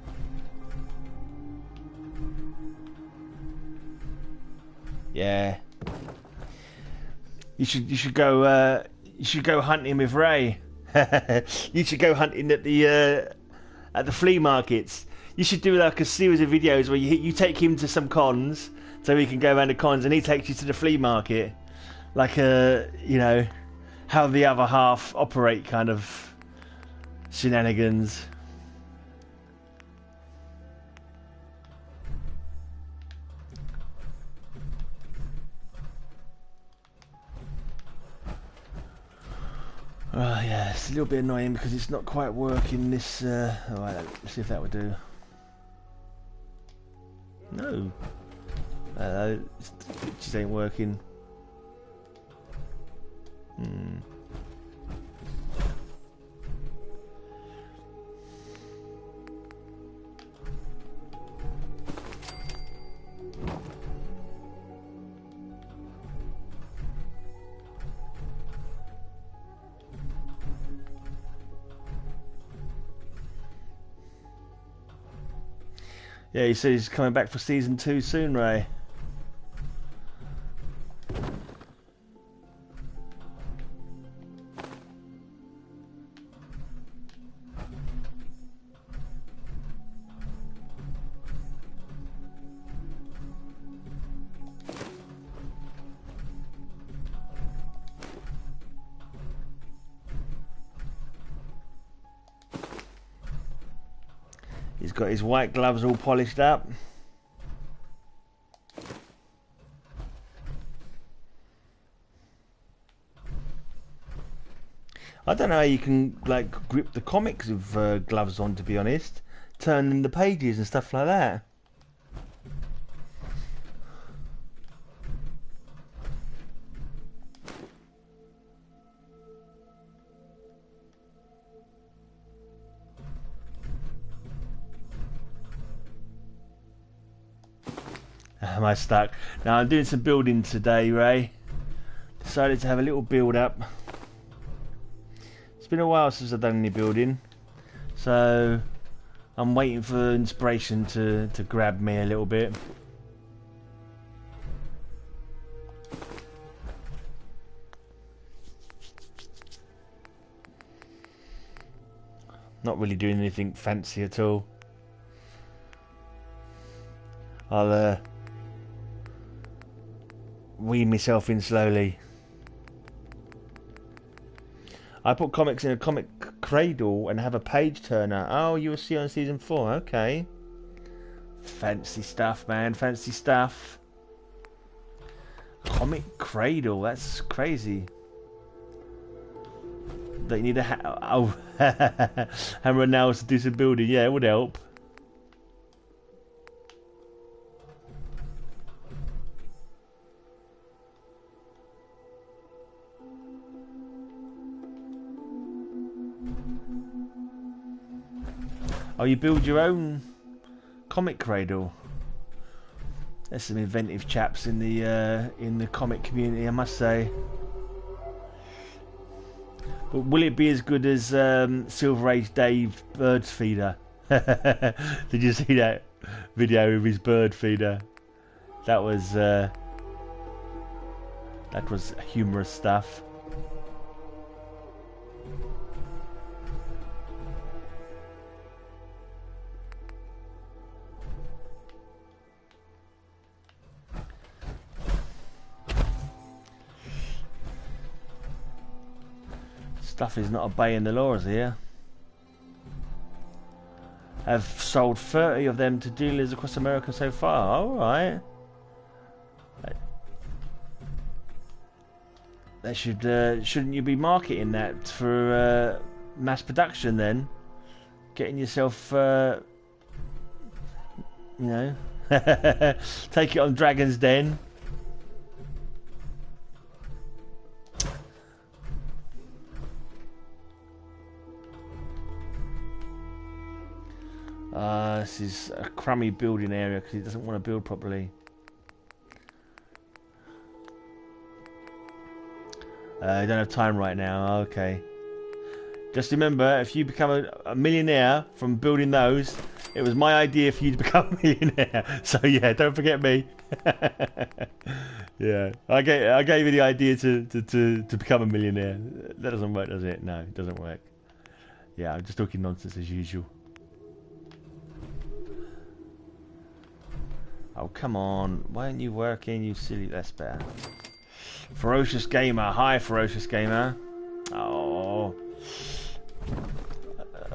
Yeah. You should go hunting with Ray. You should go hunting at the flea markets. You should do like a series of videos where you take him to some cons. So he can go around the cons and he takes you to the flea market. Like you know, how the other half operate kind of shenanigans. Oh yeah, it's a little bit annoying because it's not quite working this... Alright, let's see if that would do. No. It just ain't working. Yeah, he says he's coming back for season 2 soon, Ray. He's got his white gloves all polished up. I don't know how you can like grip the comics with gloves on, to be honest. Turning the pages and stuff like that. Am I stuck? Now I'm doing some building today, Ray. decided to have a little build up. It's been a while since I've done any building, so I'm waiting for inspiration to grab me a little bit. Not really doing anything fancy at all. I'll wean myself in slowly. I put comics in a comic cradle and have a page turner. Oh, you will see on season 4. Okay. Fancy stuff, man. Fancy stuff. Comic cradle. That's crazy. Don't you need a hammer and nails to do some building? Yeah, it would help. Oh, you build your own comic cradle. There's some inventive chaps in the comic community, I must say. But will it be as good as Silver Age Dave Bird's Feeder? Did you see that video of his bird feeder? That was humorous stuff. Stuff is not obeying the laws here. Have sold 30 of them to dealers across America so far. Alright. They should, shouldn't you be marketing that for mass production then? Getting yourself, you know, take it on Dragon's Den. This is a crummy building area because he doesn't want to build properly. I don't have time right now. Okay. Just remember, if you become a millionaire from building those, it was my idea for you to become a millionaire. So yeah, don't forget me. Yeah, I gave you the idea to become a millionaire. That doesn't work, does it? No, it doesn't work. Yeah, I'm just talking nonsense as usual. Oh, come on. Why aren't you working, you silly... That's better. Ferocious Gamer. Hi, Ferocious Gamer. Oh.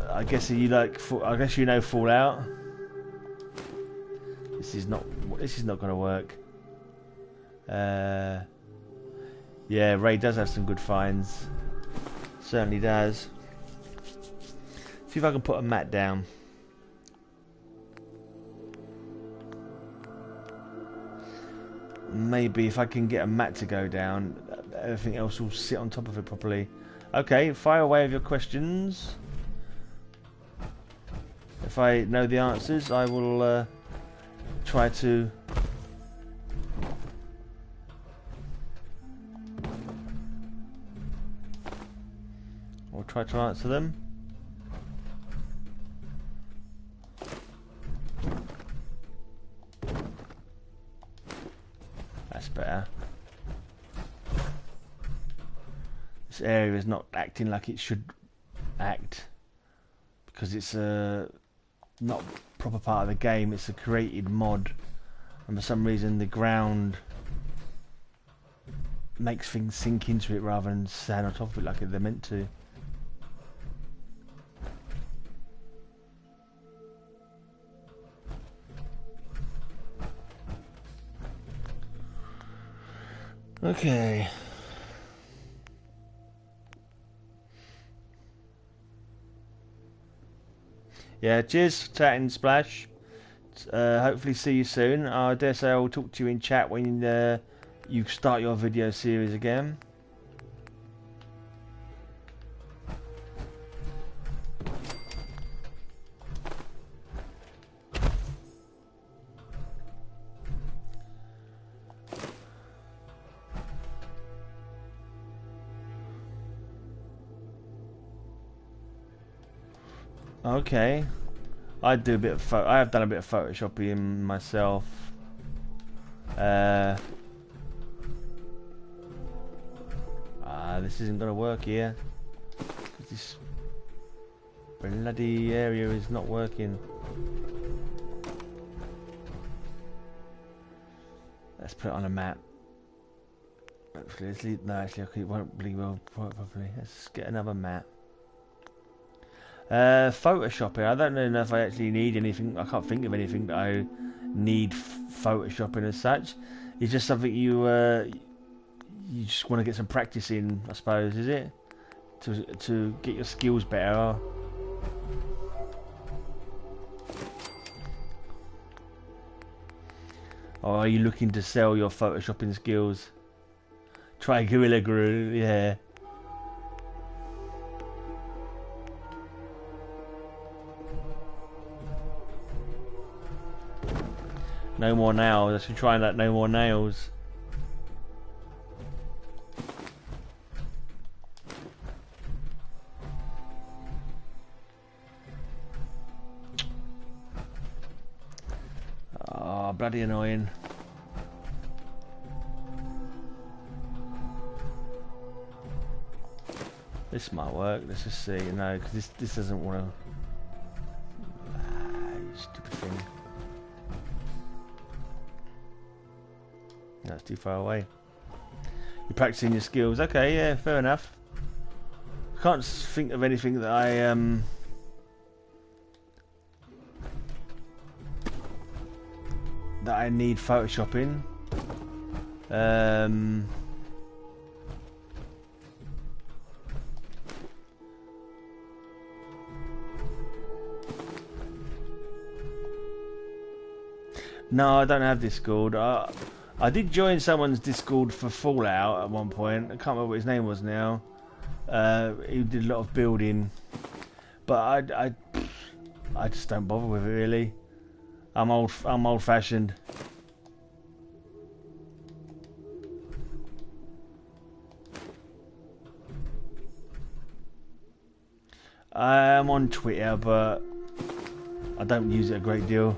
I guess you like... I guess you know Fallout. This is not going to work. Yeah, Ray does have some good finds. Certainly does. See if I can put a mat down. Maybe if I can get a mat to go down, everything else will sit on top of it properly. Okay, fire away with your questions. If I know the answers, I will try to... I'll try to answer them. That's better. This area is not acting like it should act because it's not a proper part of the game. It's a created mod, and for some reason the ground makes things sink into it rather than stand on top of it like they're meant to. Okay. Yeah, cheers, chatting Splash. Hopefully see you soon. I dare say I will talk to you in chat when you start your video series again. Okay. I do a bit of I have done a bit of photoshopping myself. This isn't gonna work here. This bloody area is not working. Let's put it on a map. Actually, let's leave, no, actually, it won't really well work properly. Let's get another map. Photoshopping. I don't know if I actually need anything. I can't think of anything that I need photoshopping as such. It's just something you just want to get some practice in, I suppose, is it? To get your skills better. Or are you looking to sell your photoshopping skills? Try Gorilla Glue, yeah. No more nails. I should try that. No more nails. Oh, bloody annoying. This might work. Let's just see. No, because this doesn't want to. Stupid thing. That's too far away. You're practicing your skills. Okay, yeah, fair enough. Can't think of anything that I need photoshopping. No, I don't have Discord. I did join someone's Discord for Fallout at one point. I can't remember what his name was now. He did a lot of building, but I just don't bother with it really. I'm old-fashioned. I'm on Twitter, but I don't use it a great deal.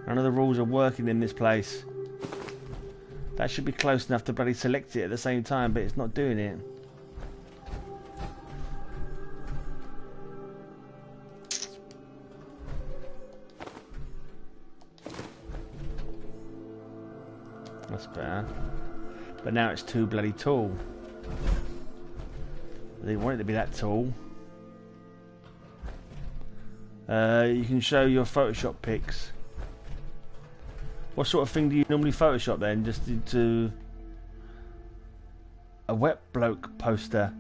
None of the rules are working in this place. That should be close enough to bloody select it at the same time, but it's not doing it. That's better. But now it's too bloody tall. I didn't want it to be that tall. You can show your Photoshop pics. What sort of thing do you normally Photoshop then? Just into a wet bloke poster.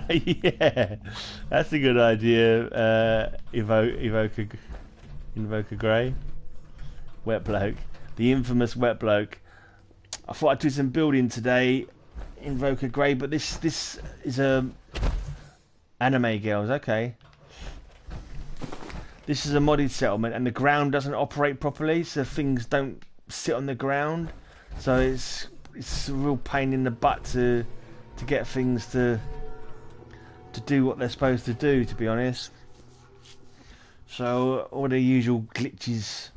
Yeah, that's a good idea. Invoker Grey, wet bloke, the infamous wet bloke. I thought I'd do some building today, Invoker Grey, but this is a anime girls. Okay. This is a modded settlement, and the ground doesn't operate properly, so things don't sit on the ground. So it's a real pain in the butt to get things to do what they're supposed to do, to be honest. So all the usual glitches.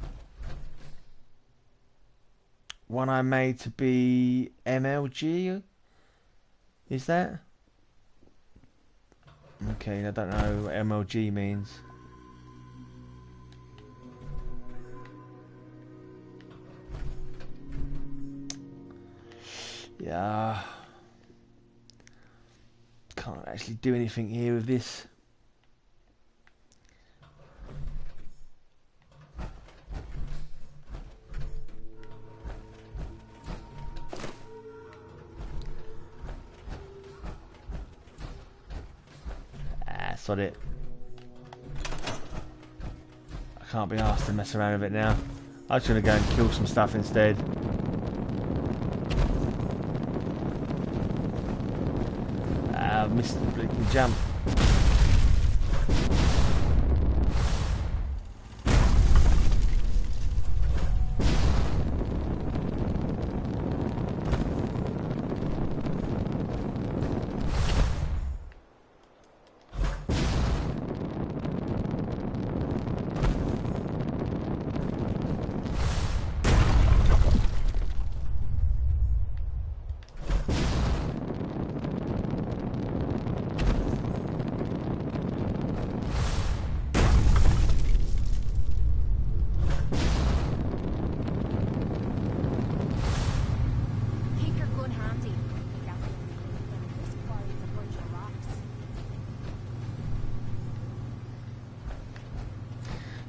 One I made to be MLG. Is that? Okay, I don't know what MLG means. Yeah, can't actually do anything here with this. Sod it. I can't be asked to mess around with it now. I'm just gonna go and kill some stuff instead. Missed the freaking jump.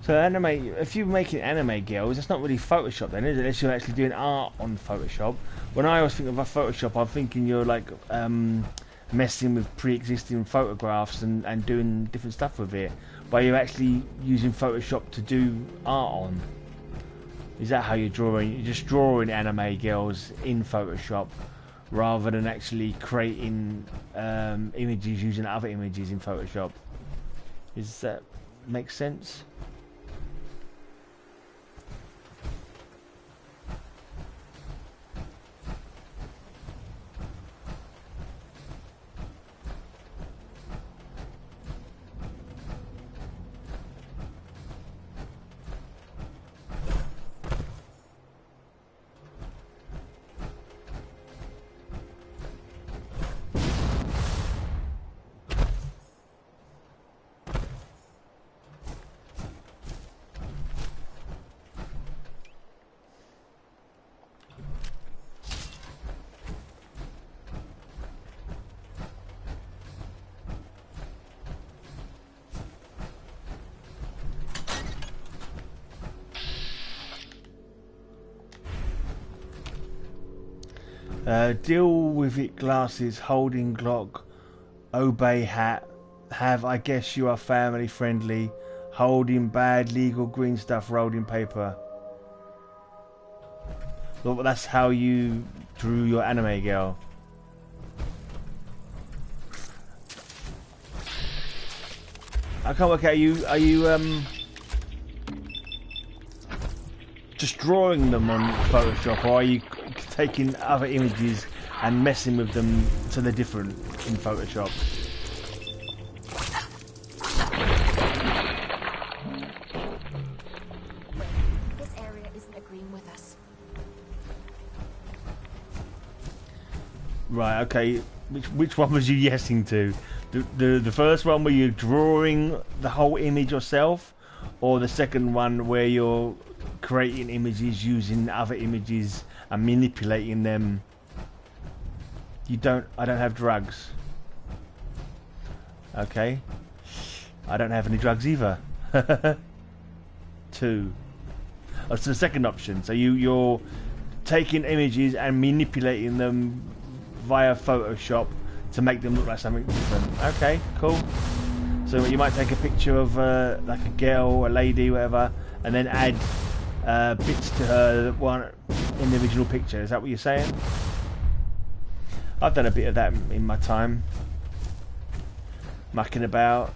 So anime, if you're making anime girls, it's not really Photoshop then, is it? Unless you're actually doing art on Photoshop. When I always think about Photoshop, I'm thinking you're like messing with pre-existing photographs and doing different stuff with it. But you're actually using Photoshop to do art on. Is that how you're drawing? You're just drawing anime girls in Photoshop rather than actually creating images using other images in Photoshop. Does that make sense? Deal with it, glasses, holding Glock, obey hat, have I guess you are family friendly, holding bad legal green stuff rolled in paper. Well, that's how you drew your anime girl. I can't work out, are you just drawing them on Photoshop, or are you taking other images and messing with them so they're different in Photoshop? This area isn't agreeing with us. Right, okay. Which one was you yesing to? The first one where you're drawing the whole image yourself, or the second one where you're creating images using other images and manipulating them? I don't have drugs. Okay. I don't have any drugs either. 2. That's the second option. So you're taking images and manipulating them via Photoshop to make them look like something different. Okay, cool. So you might take a picture of like a girl, a lady, whatever, and then add bits to her one in the original picture. Is that what you're saying? I've done a bit of that in my time, mucking about.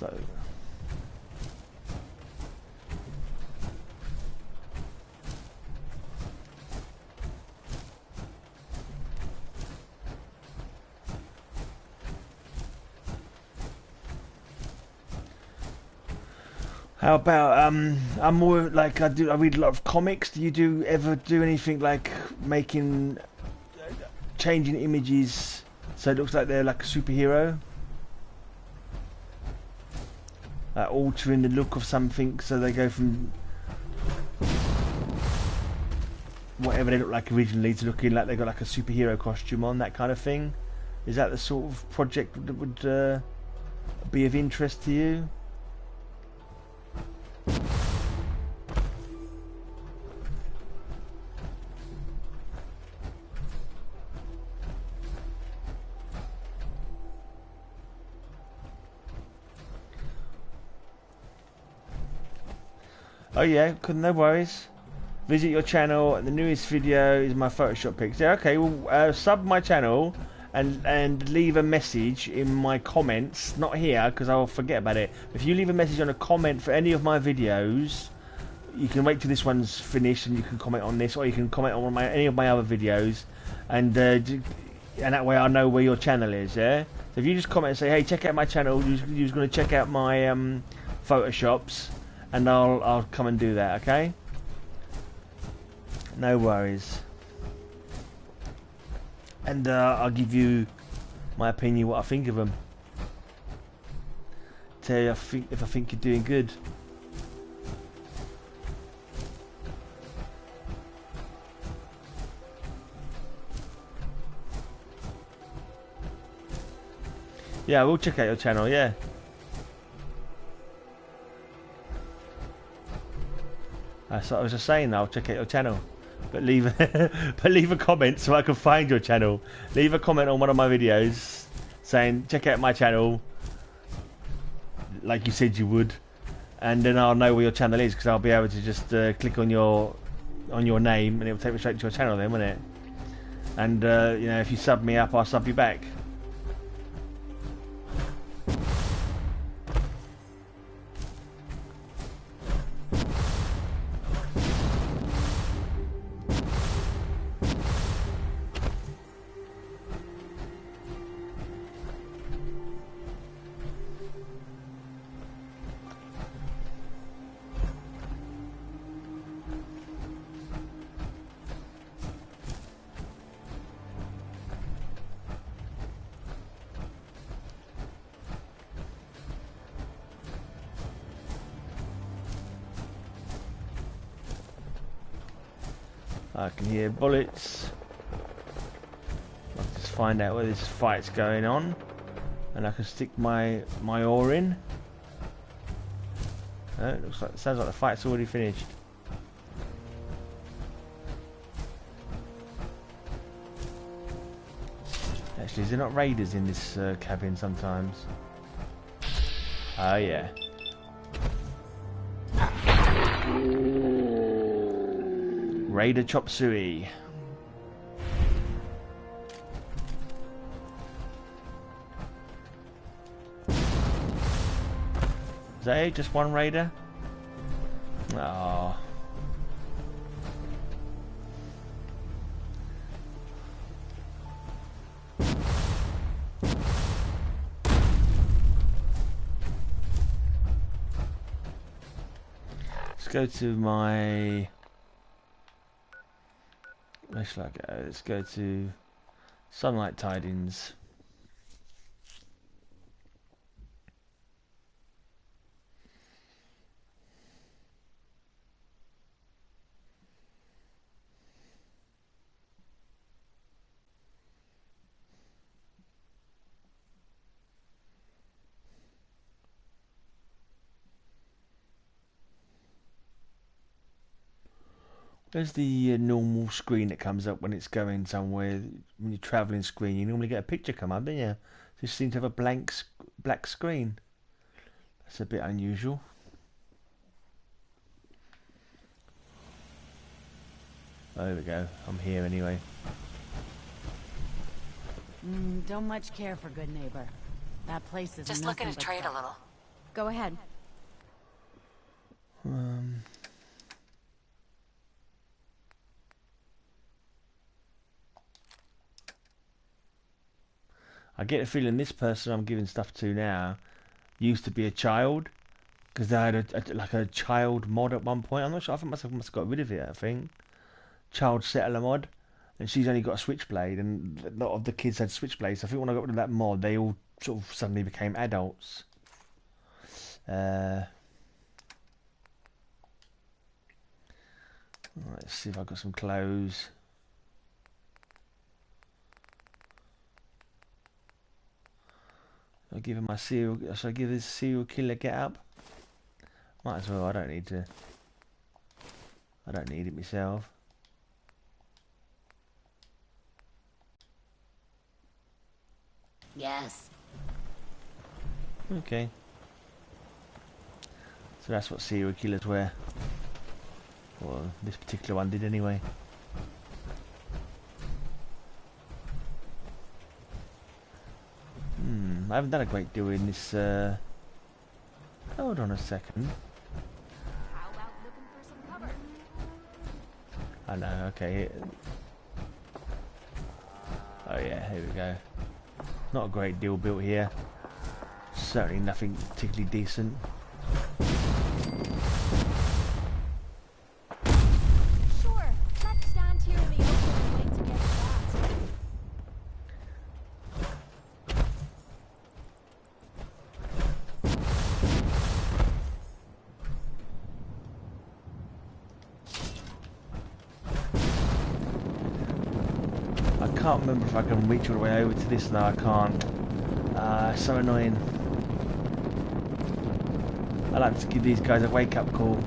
So how about I'm more like I read a lot of comics. Do you ever do anything like making changing images so it looks like they're like a superhero? Altering the look of something so they go from whatever they look like originally to looking like they got like a superhero costume on, that kind of thing. Is that the sort of project that would be of interest to you? Oh yeah, no worries. Visit your channel, and the newest video is my Photoshop pics. Yeah, okay, well, sub my channel and leave a message in my comments. Not here, because I'll forget about it. If you leave a message on a comment for any of my videos, you can wait till this one's finished and you can comment on this, or you can comment on any of my other videos, and that way I know where your channel is, yeah? So if you just comment and say, hey, check out my channel, you're going to check out my Photoshops, and I'll come and do that, okay? No worries. And I'll give you my opinion, what I think of them. tell you if I think you're doing good. Yeah, we'll check out your channel. Yeah. That's what I was just saying. I'll check out your channel, but leave a comment so I can find your channel. Leave a comment on one of my videos saying check out my channel, like you said you would, and then I'll know where your channel is because I'll be able to just click on your name and it'll take me straight to your channel then, won't it? And you know, if you sub me up, I'll sub you back. I can hear bullets. I'll just find out where this fight's going on, and I can stick my oar in. Oh, it sounds like the fight's already finished. Actually, is there not raiders in this cabin sometimes? Oh yeah. Raider chop suey. Is that it? Just one raider? Oh. Let's go to my... Where shall I go? Let's go to Sunlight Tidings. There's the normal screen that comes up when it's going somewhere. When you're travelling screen, you normally get a picture come up, don't you? Just seem to have a black screen. That's a bit unusual. Oh, there we go. I'm here anyway. Don't much care for Good Neighbor. That place is Just looking to trade a little. Go ahead. I get a feeling this person I'm giving stuff to now used to be a child, because they had like a child mod at one point. I'm not sure. I think must have got rid of it. I think child settler mod, and she's only got a switchblade, and a lot of the kids had switchblades. So I think when I got rid of that mod, they all sort of suddenly became adults. Let's see if I've got some clothes. I'll give him my serial. Should I give this serial killer get up? Might as well. I don't need to. I don't need it myself. Yes. Okay. So that's what serial killers wear. Well, this particular one did anyway. I haven't done a great deal in this. Hold on a second. How about looking for some cover? I know. Okay. Oh yeah, here we go. Not a great deal built here. Certainly nothing particularly decent. Sure. Let's stand here in the open and wait to get shot. can't remember if I can reach all the way over to this. No, I can't. So annoying. I like to give these guys a wake-up call.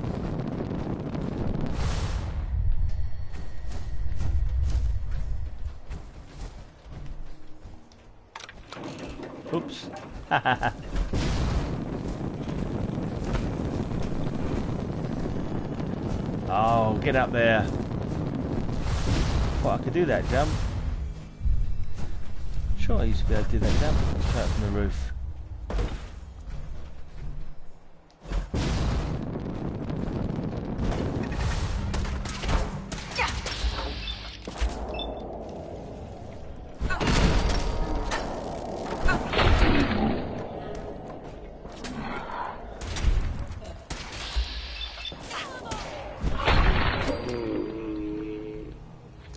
Oops. Oh, get up there. Well, I could do that jump. Sure, I used to be able to do that jump. Let's try it from the roof.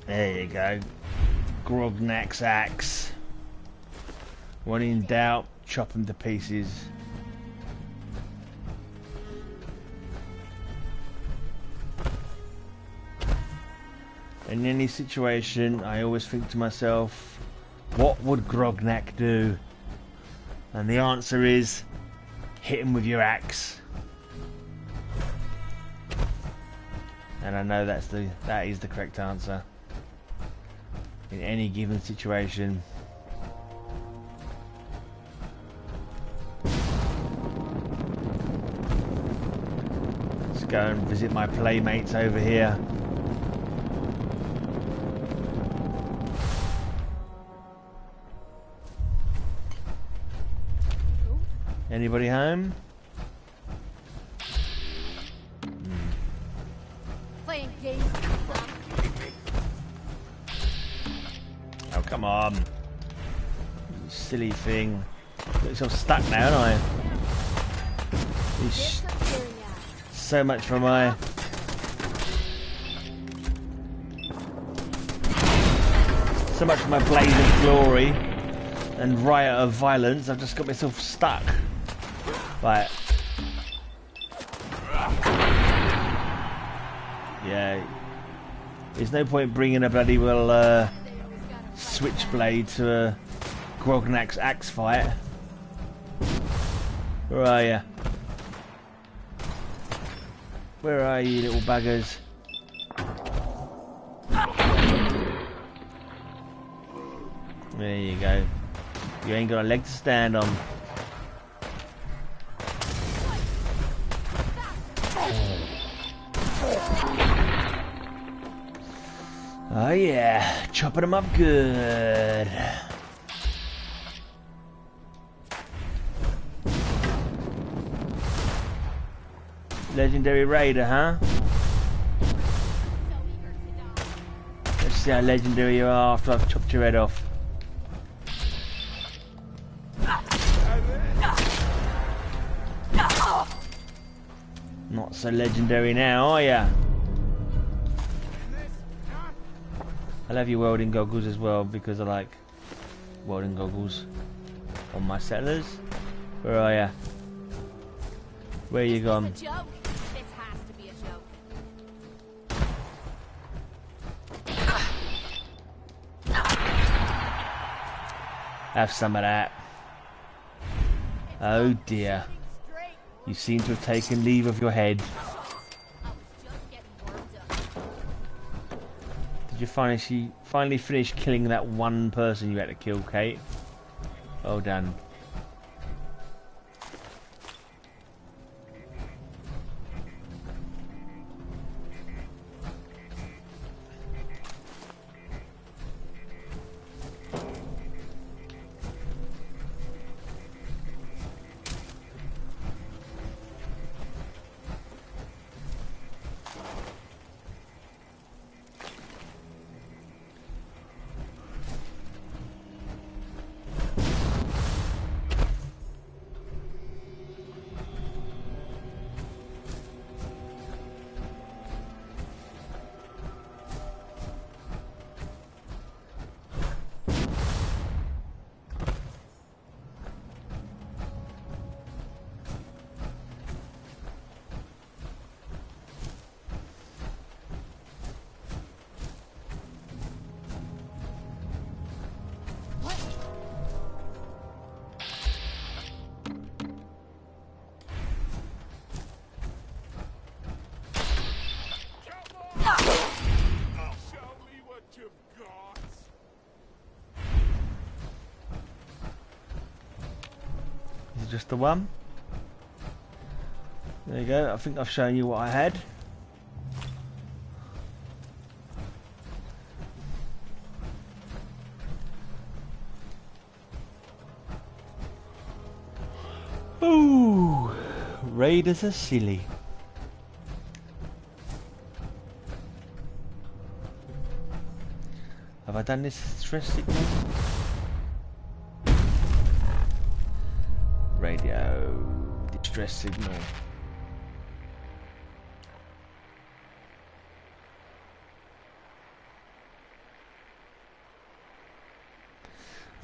There you go. Grognak's axe. When in doubt, chop him to pieces. In any situation, I always think to myself, what would Grognak do? And the answer is, hit him with your axe. And I know that is the correct answer. In any given situation. Let's go and visit my playmates over here. Anybody home? Playing games. Oh, come on. You silly thing. Got yourself stuck now, aren't I? So much for my... So much for my blaze of glory and riot of violence. I've just got myself stuck. Right. Yeah. There's no point bringing a bloody well switchblade to a Grognak's axe fight. Where are you? Where are you, little buggers? There you go. You ain't got a leg to stand on. Oh yeah, chopping them up good. Legendary Raider, huh? Let's see how legendary you are after I've chopped your head off. Not so legendary now, are ya? I'll have your welding goggles as well because I like welding goggles on my settlers. Where are ya? Where you gone? This has to be a joke. Have some of that. Oh dear. You seem to have taken leave of your head. Did you finally finish killing that one person you had to kill, Kate? Well done. it just the one? There you go. I think I've shown you what I had. Ooh, raiders are silly. Have I done this stress signal? Radio distress signal.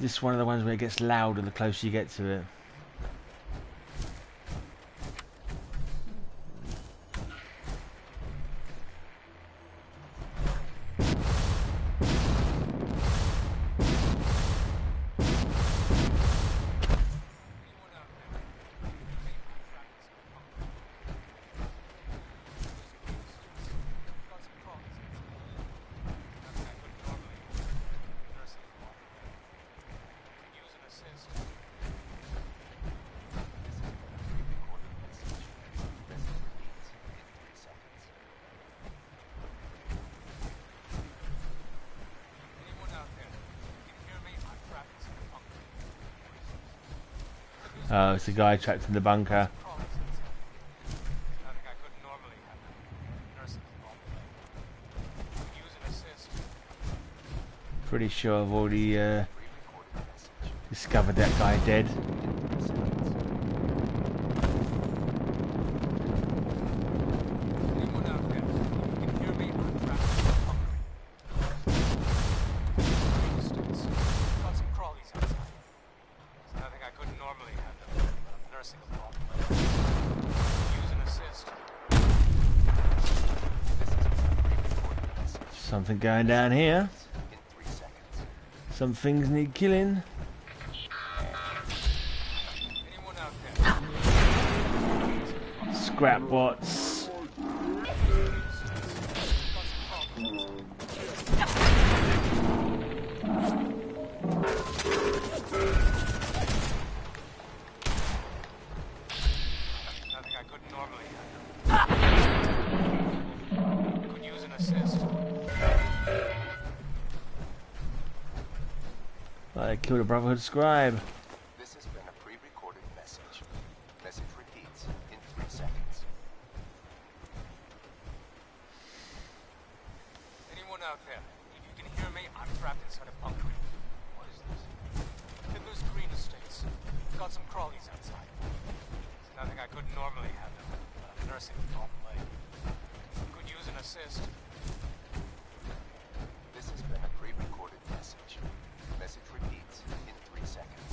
This is one of the ones where it gets louder the closer you get to it. Oh, it's a guy trapped in the bunker. Pretty sure I've already discovered that guy dead. Something going down here. Some things need killing. Scrap bots. I killed a Brotherhood scribe. This has been a pre-recorded message. Message repeats in 3 seconds. Anyone out there? If you can hear me, I'm trapped inside a bunker. What is this? Hitler's Green Estates. Got some crawlies outside. It's nothing I couldn't normally have them, but I'm nursing a problem leg. Could use an assist. This has been a pre-recorded message. Message repeats in 3 seconds.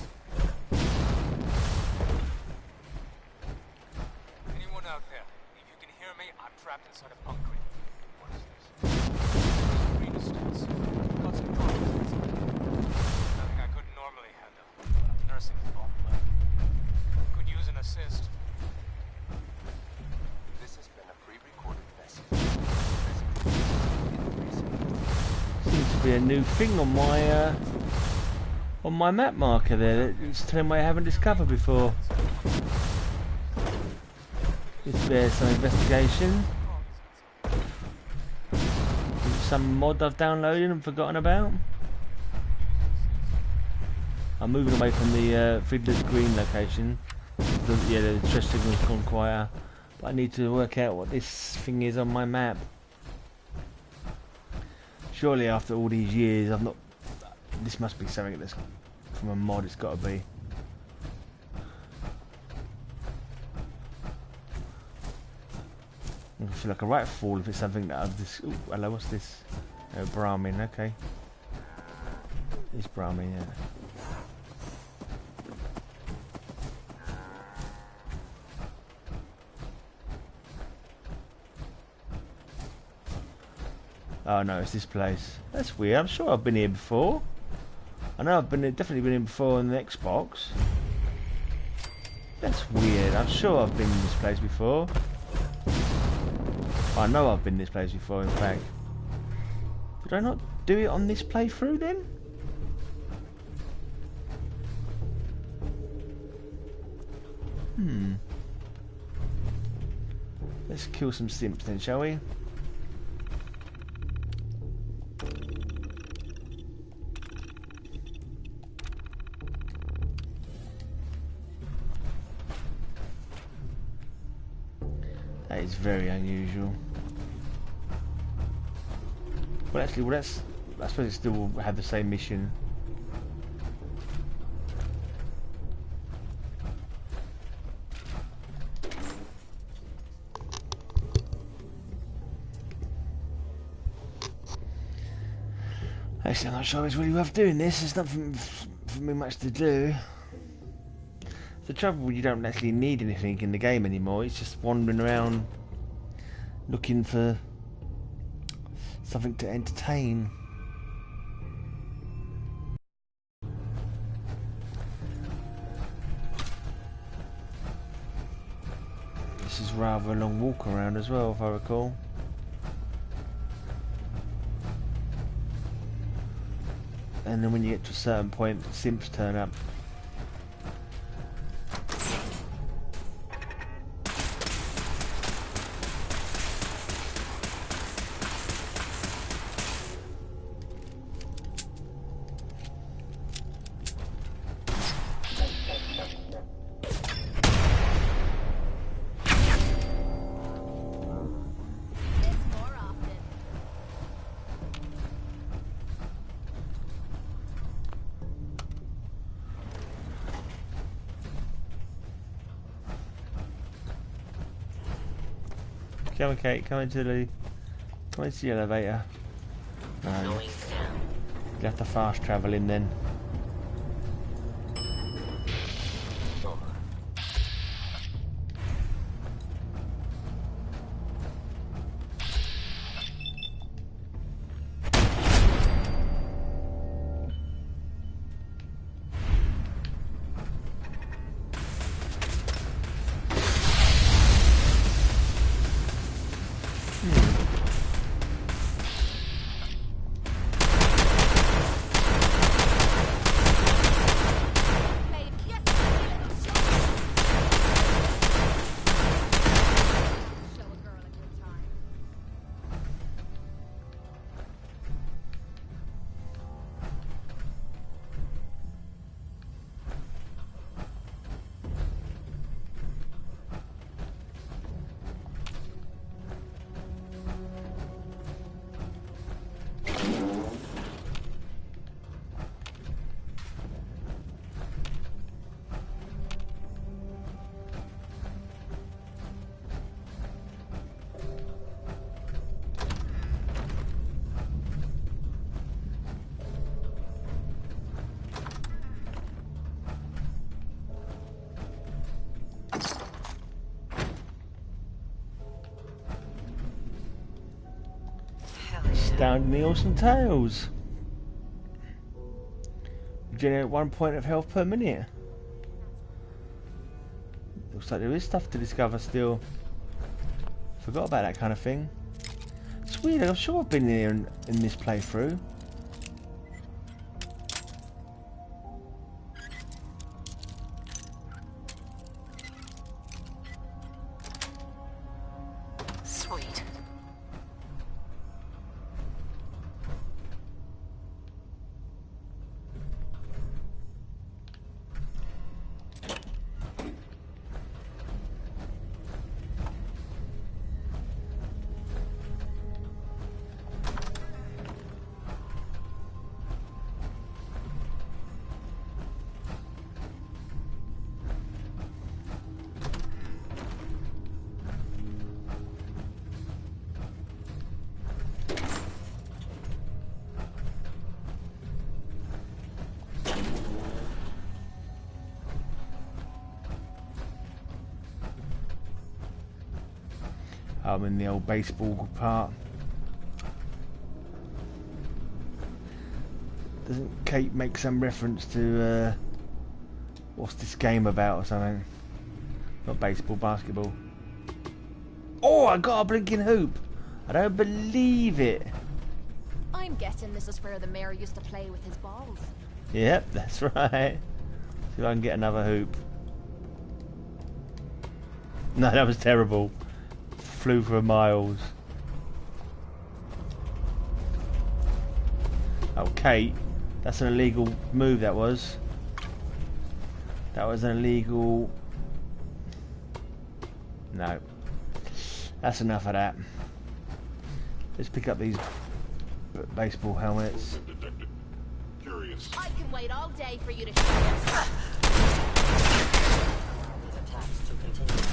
Anyone out there? If you can hear me, I'm trapped inside a bunker. What is this? Green Estates. Got some crawlies outside. Nothing I couldn't normally handle, but I'm nursing a problem leg. Could use an assist. This has been a pre-recorded message. Message repeats in 3 seconds. Seems to be a new thing on my map marker there. It's telling me I haven't discovered before. Is there some investigation? Some mod I've downloaded and forgotten about? I'm moving away from the Fiddler's Green location. The stress signal's gone quieter. But I need to work out what this thing is on my map. Surely after all these years I've not... This must be something that's from a mod, it's got to be. I feel like a right fool if it's something that I've just... Ooh, hello, what's this? Oh, Brahmin, okay. It's Brahmin, yeah. Oh no, it's this place. That's weird. I'm sure I've been here before. I know I've definitely been here before on the Xbox. That's weird. I'm sure I've been in this place before. I know I've been in this place before, in fact. Did I not do it on this playthrough then? Let's kill some simps then, shall we? That is very unusual. Well, actually, I suppose it still will have the same mission. Actually, I'm not sure it's really worth doing this. There's nothing for me much to do. The trouble, you don't actually need anything in the game anymore. It's just wandering around looking for something to entertain. This is rather a long walk around as well, if I recall. And then when you get to a certain point, the simps turn up. Come on, Kate, come into the elevator. No, you have to fast travel in then. Astoundingly awesome tales. Generate 1 point of health per minute. Looks like there is stuff to discover still. Forgot about that kind of thing. It's weird, I'm sure I've been here in this playthrough. Sweet. I'm in the old baseball part. Doesn't Kate make some reference to what's this game about or something? Not baseball, basketball. Oh, I got a blinking hoop! I don't believe it. I'm guessing this is where the mayor used to play with his balls. Yep, that's right. See if I can get another hoop. No, that was terrible. Flew for miles. Oh, Kate. That's an illegal move, that was. That was an illegal... No. That's enough of that. Let's pick up these baseball helmets. Curious. I can wait all day for you to show yourself. These attacks to continue.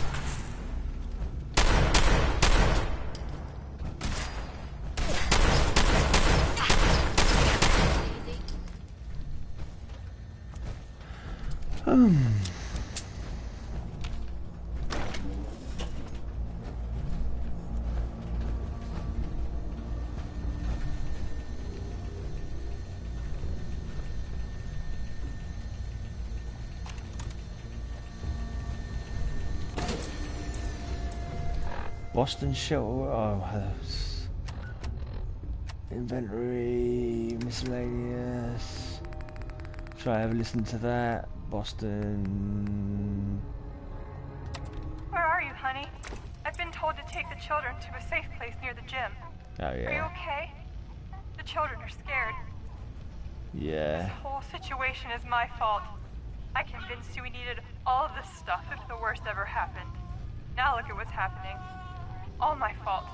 Boston Shuttle. Oh, inventory, miscellaneous. Should I ever listen to that? Boston. Where are you, honey? I've been told to take the children to a safe place near the gym. Oh Are you yeah. okay? The children are scared. Yeah. This whole situation is my fault. I convinced you we needed all of this stuff if the worst ever happened. Now look at what's happening. All my fault.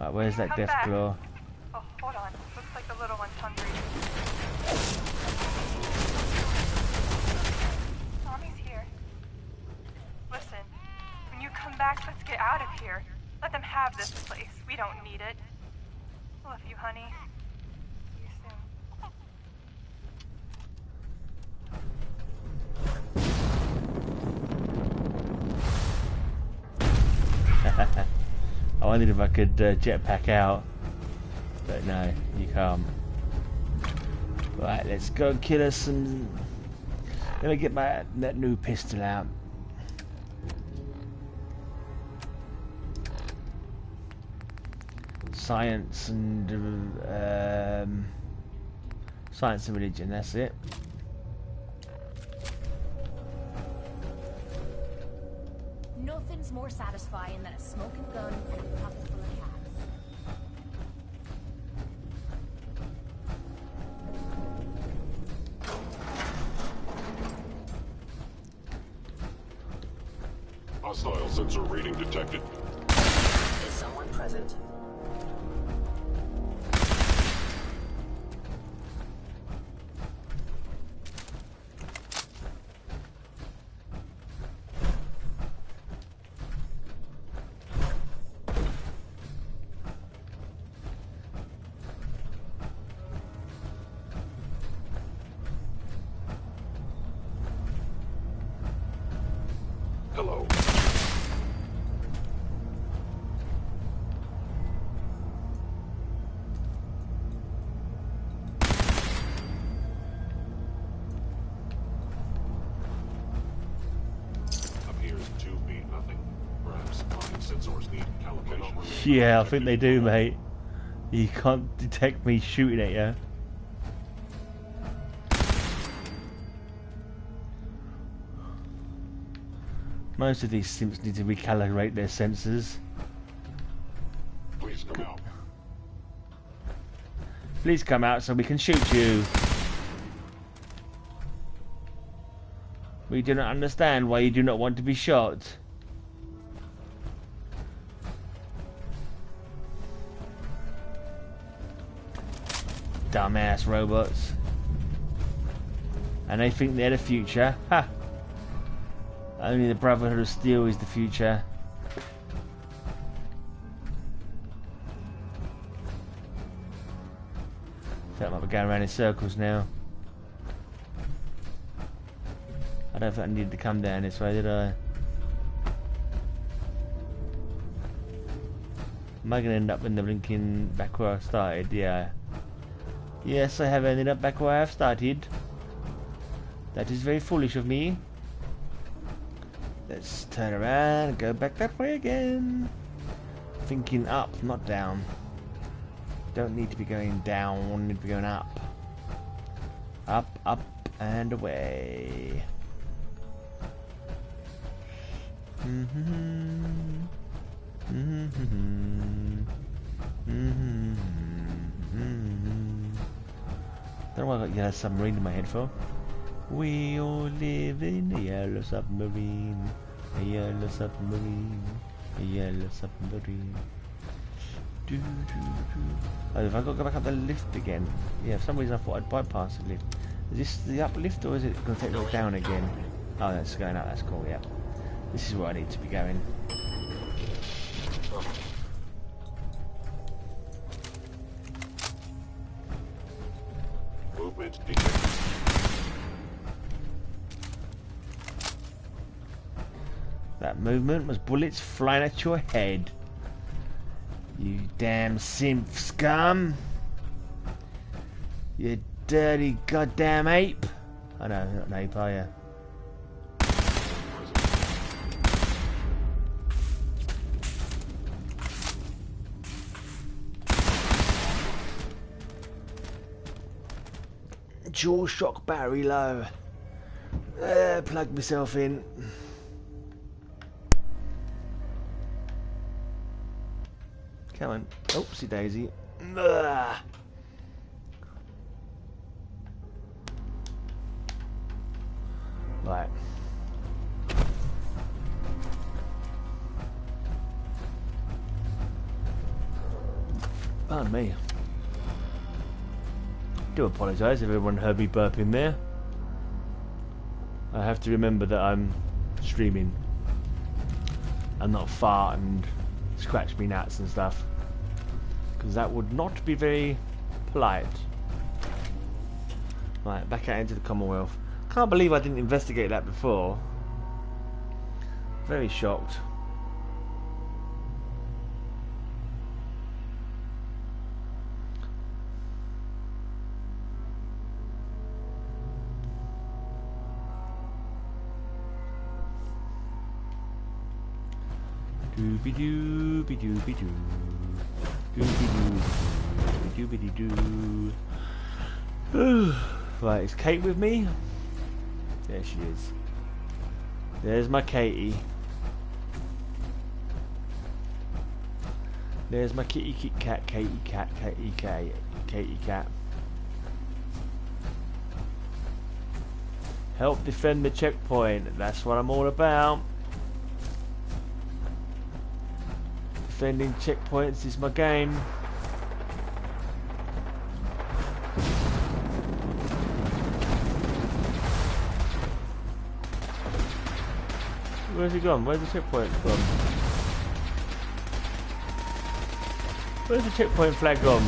Right, where's that Come death back. claw? Oh, hold on. Looks like the little one's hungry. Mommy's here. Listen, when you come back, let's get out of here. Let them have this place. We don't need it. Love you, honey. See you soon. I wondered if I could jetpack out, but no, you can't. Right, let's go kill us some. Let me get that new pistol out. Science and religion. That's it. Nothing's more satisfying than a smoking gun and a pocket full of cats. Hostile sensor reading detected. Is someone present? Hello. Appears to be nothing. Perhaps mind sensors need calibration. Yeah, I think they do, mate. You can't detect me shooting at you. Most of these simps need to recalibrate their sensors. Please come out. Please come out so we can shoot you. We do not understand why you do not want to be shot. Dumbass robots. And they think they're the future. Ha! Only the Brotherhood of Steel is the future. Felt like we're going around in circles now. I don't think I needed to come down this way, did I? Am I going to end up in the blinking back where I started? Yeah. Yes, I have ended up back where I have started. That is very foolish of me. Let's turn around and go back that way again. Thinking up, not down. Don't need to be going down, need to be going up. Up, up, and away. Don't know why I got Yellow Submarine in my head for. We all live in a yellow submarine, a yellow submarine, a yellow submarine. Oh, have I got to go back up the lift again? Yeah, for some reason I thought I'd bypass the lift. Is this the uplift or is it going to take me down again? Oh, that's going up, that's cool, yeah. This is where I need to be going. Movement detected. That movement was bullets flying at your head. You damn simp scum. You dirty goddamn ape. Oh no, you're not an ape, are you? Dual shock battery low. Plug myself in. Come on. Oopsie daisy. Ugh. Right. Pardon me. Do apologise if everyone heard me burping there. I have to remember that I'm streaming and not fart and scratch me nuts and stuff, because that would not be very polite. Right, back out into the Commonwealth. Can't believe I didn't investigate that before. Very shocked. Doobie doobie doobie doo. Doobie doobie doobie doo. Right, is Kate with me? There she is. There's my Katie. There's my kitty cat, Katie cat, Katie cat, Katie cat. Help defend the checkpoint. That's what I'm all about. Defending checkpoints is my game. Where's he gone? Where's the checkpoint gone? Where's the checkpoint flag gone?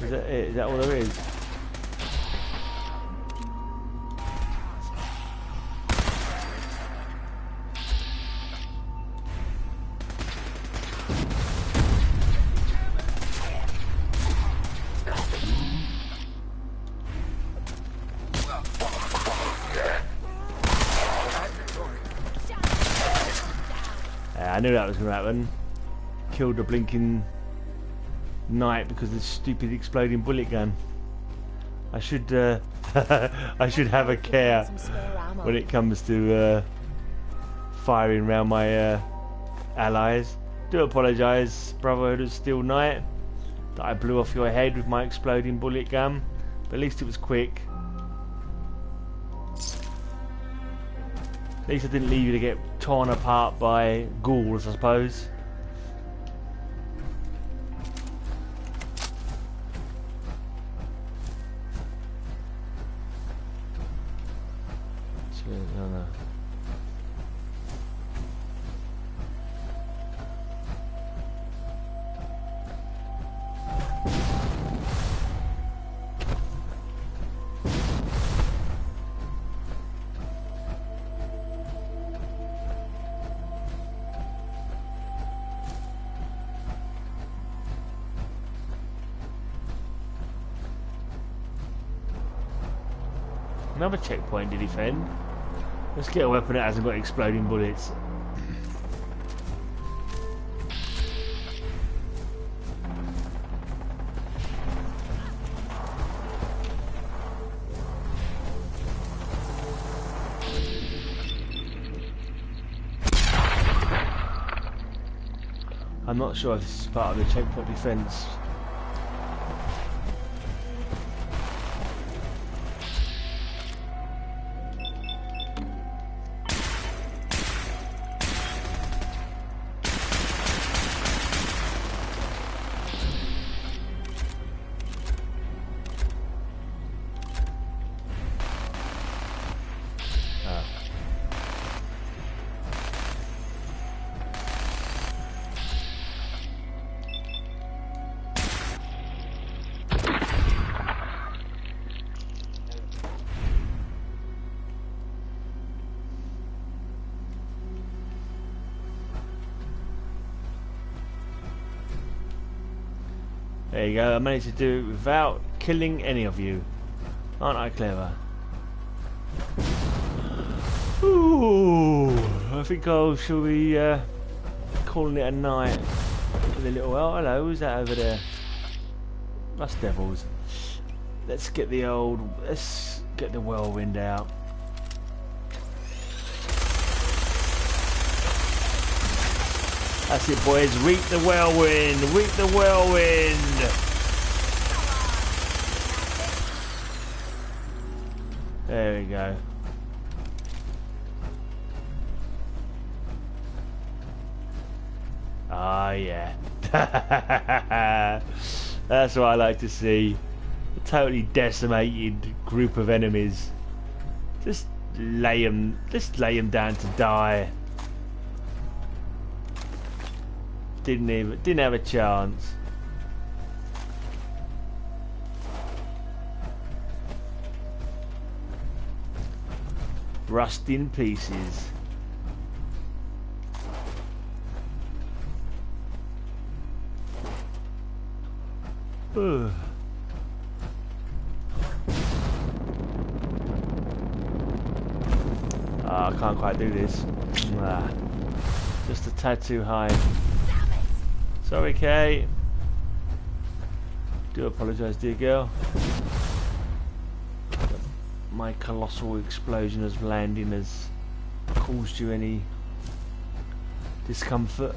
Is that it? Is that all there is? I knew that was going to happen. Killed the blinking knight because of the stupid exploding bullet gun. I should I should have a care when it comes to firing around my allies. Do apologise, Brotherhood of Steel Knight, that I blew off your head with my exploding bullet gun, but at least it was quick. At least I didn't leave you to get torn apart by ghouls, I suppose. No. Another checkpoint to defend. Let's get a weapon that hasn't got exploding bullets. I'm not sure if this is part of the checkpoint defense. There you go, I managed to do it without killing any of you. Aren't I clever? Ooh, I think I shall be calling it a night with a little... Oh, hello, who's that over there? That's devils. Let's get the whirlwind out. That's it, boys. Reap the whirlwind. Reap the whirlwind. There we go. Ah, yeah. That's what I like to see. A totally decimated group of enemies. Just lay them down to die. Didn't have a chance. Rust in pieces. Ugh. I can't quite do this. Just a tad too high. Sorry, Kate. Do apologise, dear girl. My colossal explosion as landing has caused you any discomfort.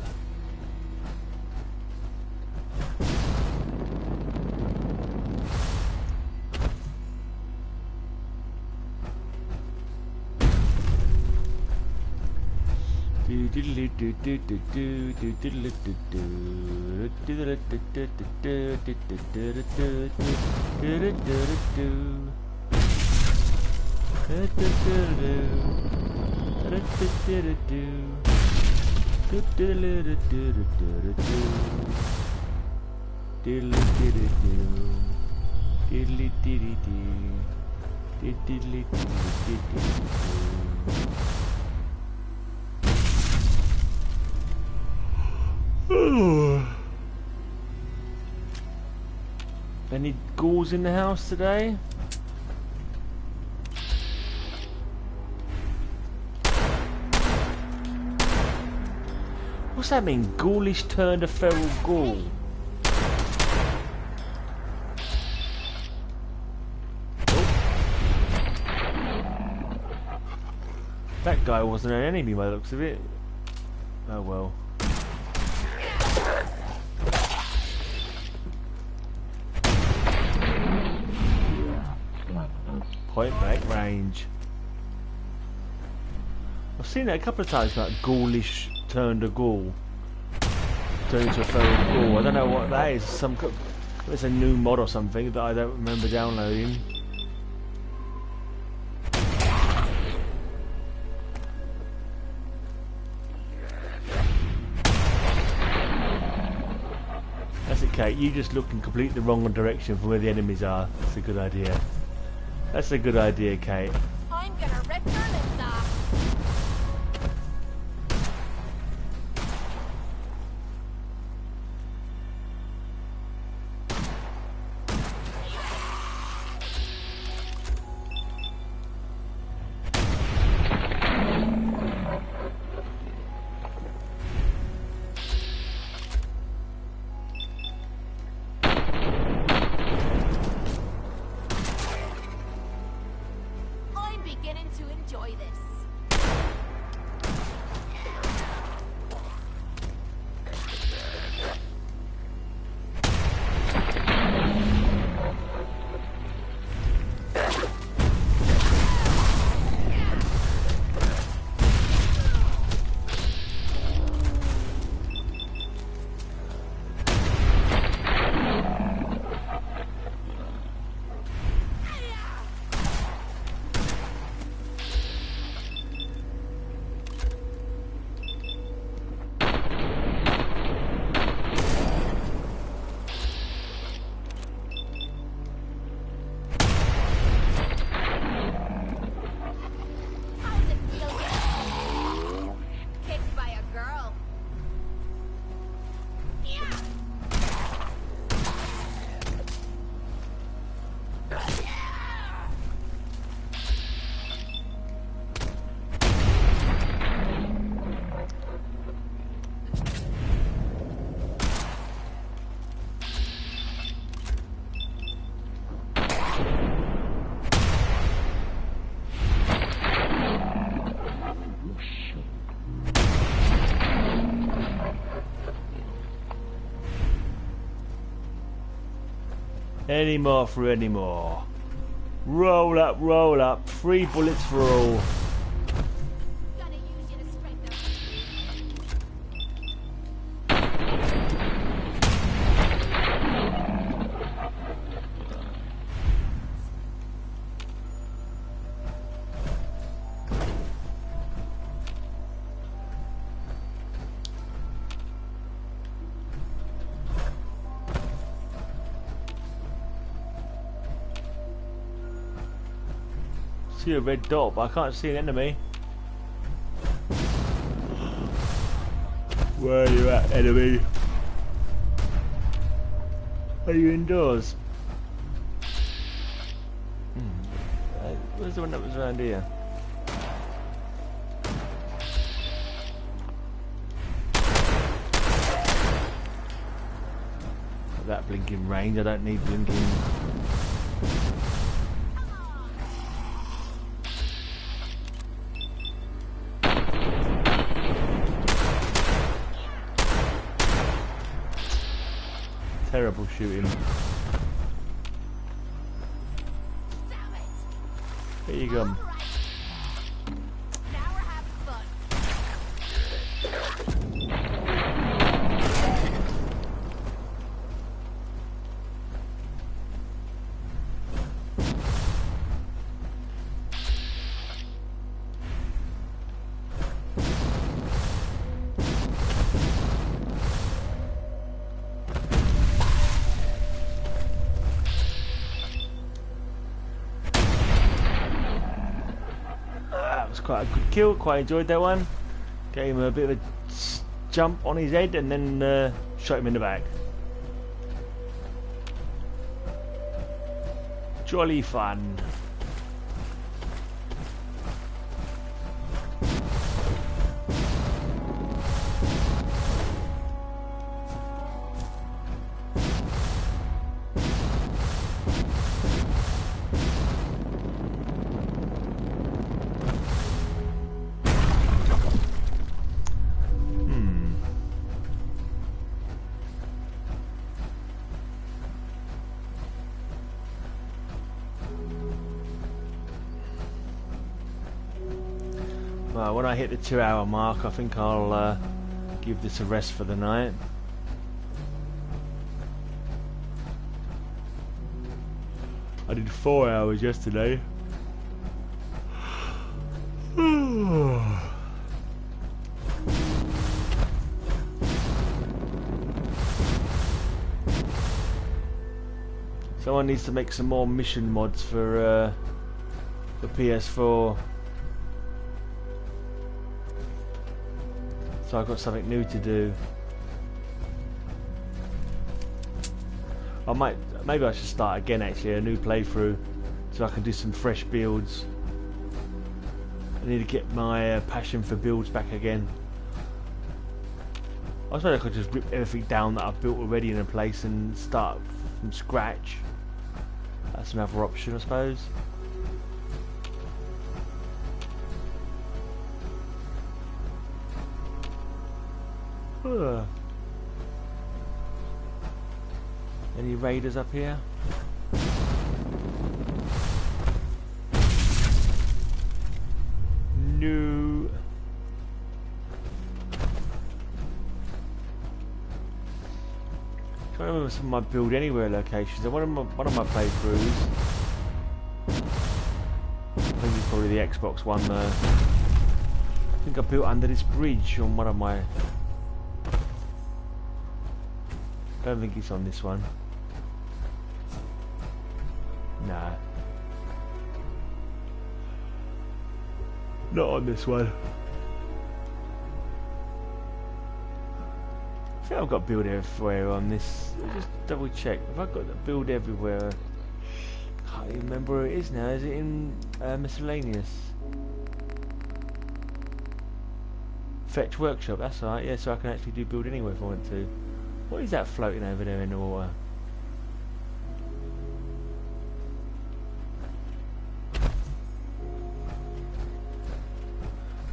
Any ghouls in the house today? What's that mean? Ghoulish turned a feral ghoul. That guy wasn't an enemy by the looks of it. Oh well. Point blank range. I've seen that a couple of times, like ghoulish turned a ghoul. Turned into a feral ghoul. I don't know what that is. It's a new mod or something that I don't remember downloading. That's it, Kate. You just look in completely the wrong direction from where the enemies are. That's a good idea. That's a good idea, Kate. I'm gonna rip your lips off. Any more for any more. Roll up, roll up. 3 bullets for all. Gonna use you to scrape them. See a red dot, but I can't see an enemy. Where are you at, enemy? Are you indoors? Where's the one that was around here? That blinking range, I don't need blinking. Terrible shooting. Here you go. Now we're having fun. Quite a good kill, quite enjoyed that one. Gave him a bit of a jump on his head and then shot him in the back. Jolly fun. Well, when I hit the 2-hour mark, I think I'll give this a rest for the night. I did 4 hours yesterday. Someone needs to make some more mission mods for PS4. So I've got something new to do. Maybe I should start again actually, a new playthrough, so I can do some fresh builds. I need to get my passion for builds back again. I suppose I could just rip everything down that I've built already in a place and start from scratch. That's another option, I suppose. Any raiders up here? No. Trying to remember some of my build anywhere locations. One of my playthroughs. I think it's probably the Xbox one though. I think I built under this bridge on one of my. I don't think it's on this one. Nah. Not on this one. I think I've got build everywhere on this. Just double check. Have I got the build everywhere? Can't even remember where it is now. Is it in miscellaneous? Fetch workshop, that's alright, yeah, so I can actually do build anywhere if I want to. What is that floating over there in the water?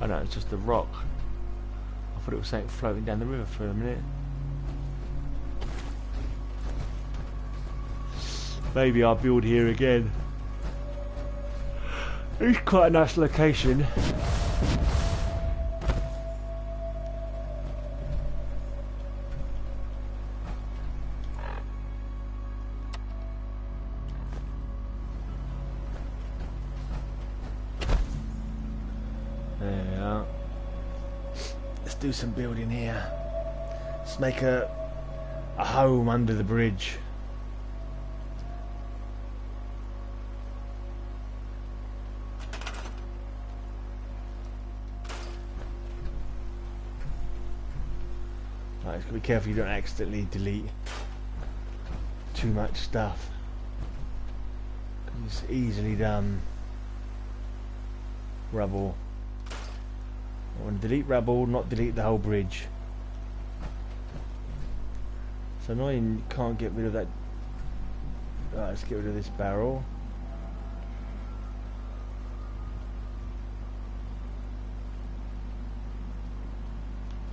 Oh no, it's just a rock. I thought it was something floating down the river for a minute. Maybe I'll build here again. It's quite a nice location. There we are. Let's do some building here. Let's make a home under the bridge. Right, just be careful you don't accidentally delete too much stuff. It's easily done. Rubble. I want to delete rubble, not delete the whole bridge. It's annoying you can't get rid of that. Right, let's get rid of this barrel.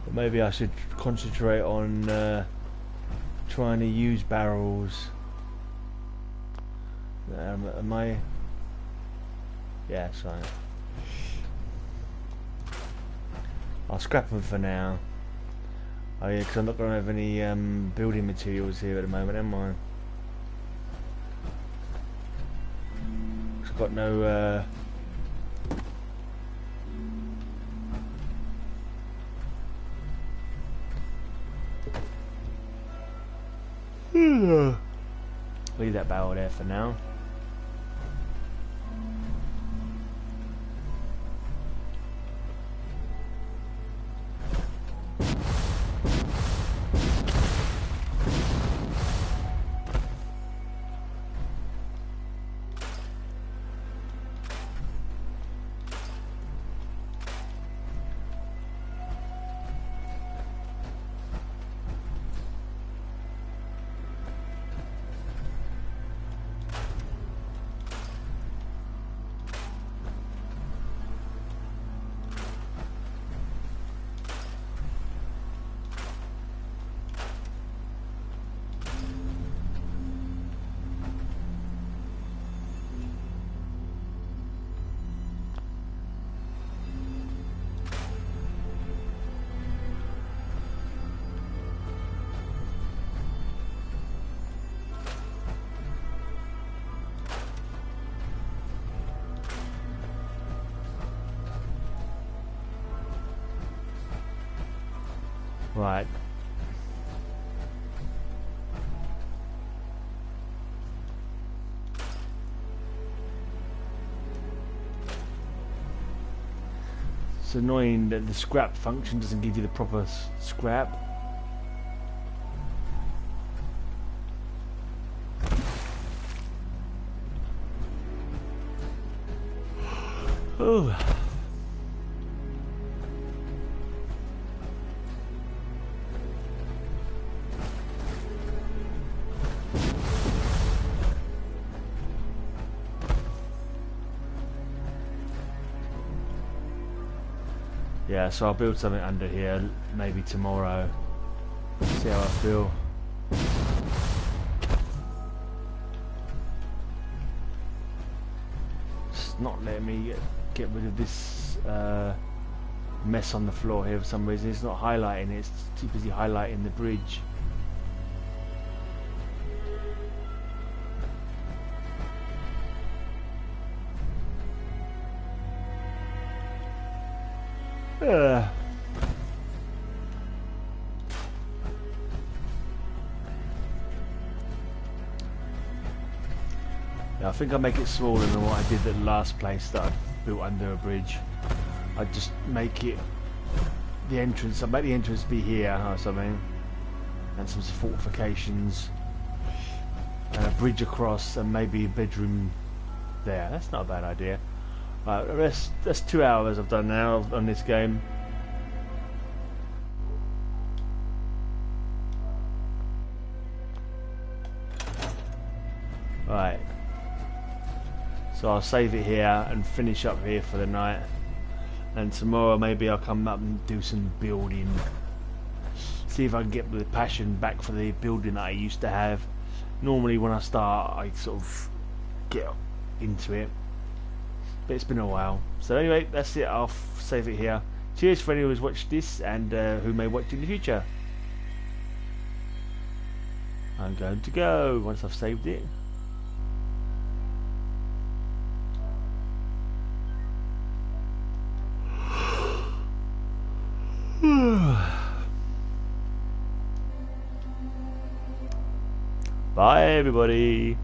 But maybe I should concentrate on trying to use barrels. Am I? Yeah, that's right. I'll scrap them for now. Oh yeah, because I'm not going to have any building materials here at the moment, am I? I've got no... Leave that barrel there for now. Right. It's annoying that the scrap function doesn't give you the proper scrap. Oh. Yeah, so I'll build something under here, maybe tomorrow. See how I feel. It's not letting me get rid of this mess on the floor here for some reason. It's not highlighting it, it's too busy highlighting the bridge. Yeah, I think I'll make it smaller than what I did at the last place that I built under a bridge. I'd just make it the entrance. I'd make the entrance be here or something, and some fortifications, and a bridge across, and maybe a bedroom there. That's not a bad idea. Right, that's 2 hours I've done now on this game. Right, so I'll save it here and finish up here for the night, and tomorrow maybe I'll come up and do some building, see if I can get the passion back for the building that I used to have. Normally when I start, I sort of get into it, but it's been a while. So anyway, that's it. I'll save it here. Cheers for anyone who's watched this and who may watch in the future. I'm going to go once I've saved it. Bye everybody.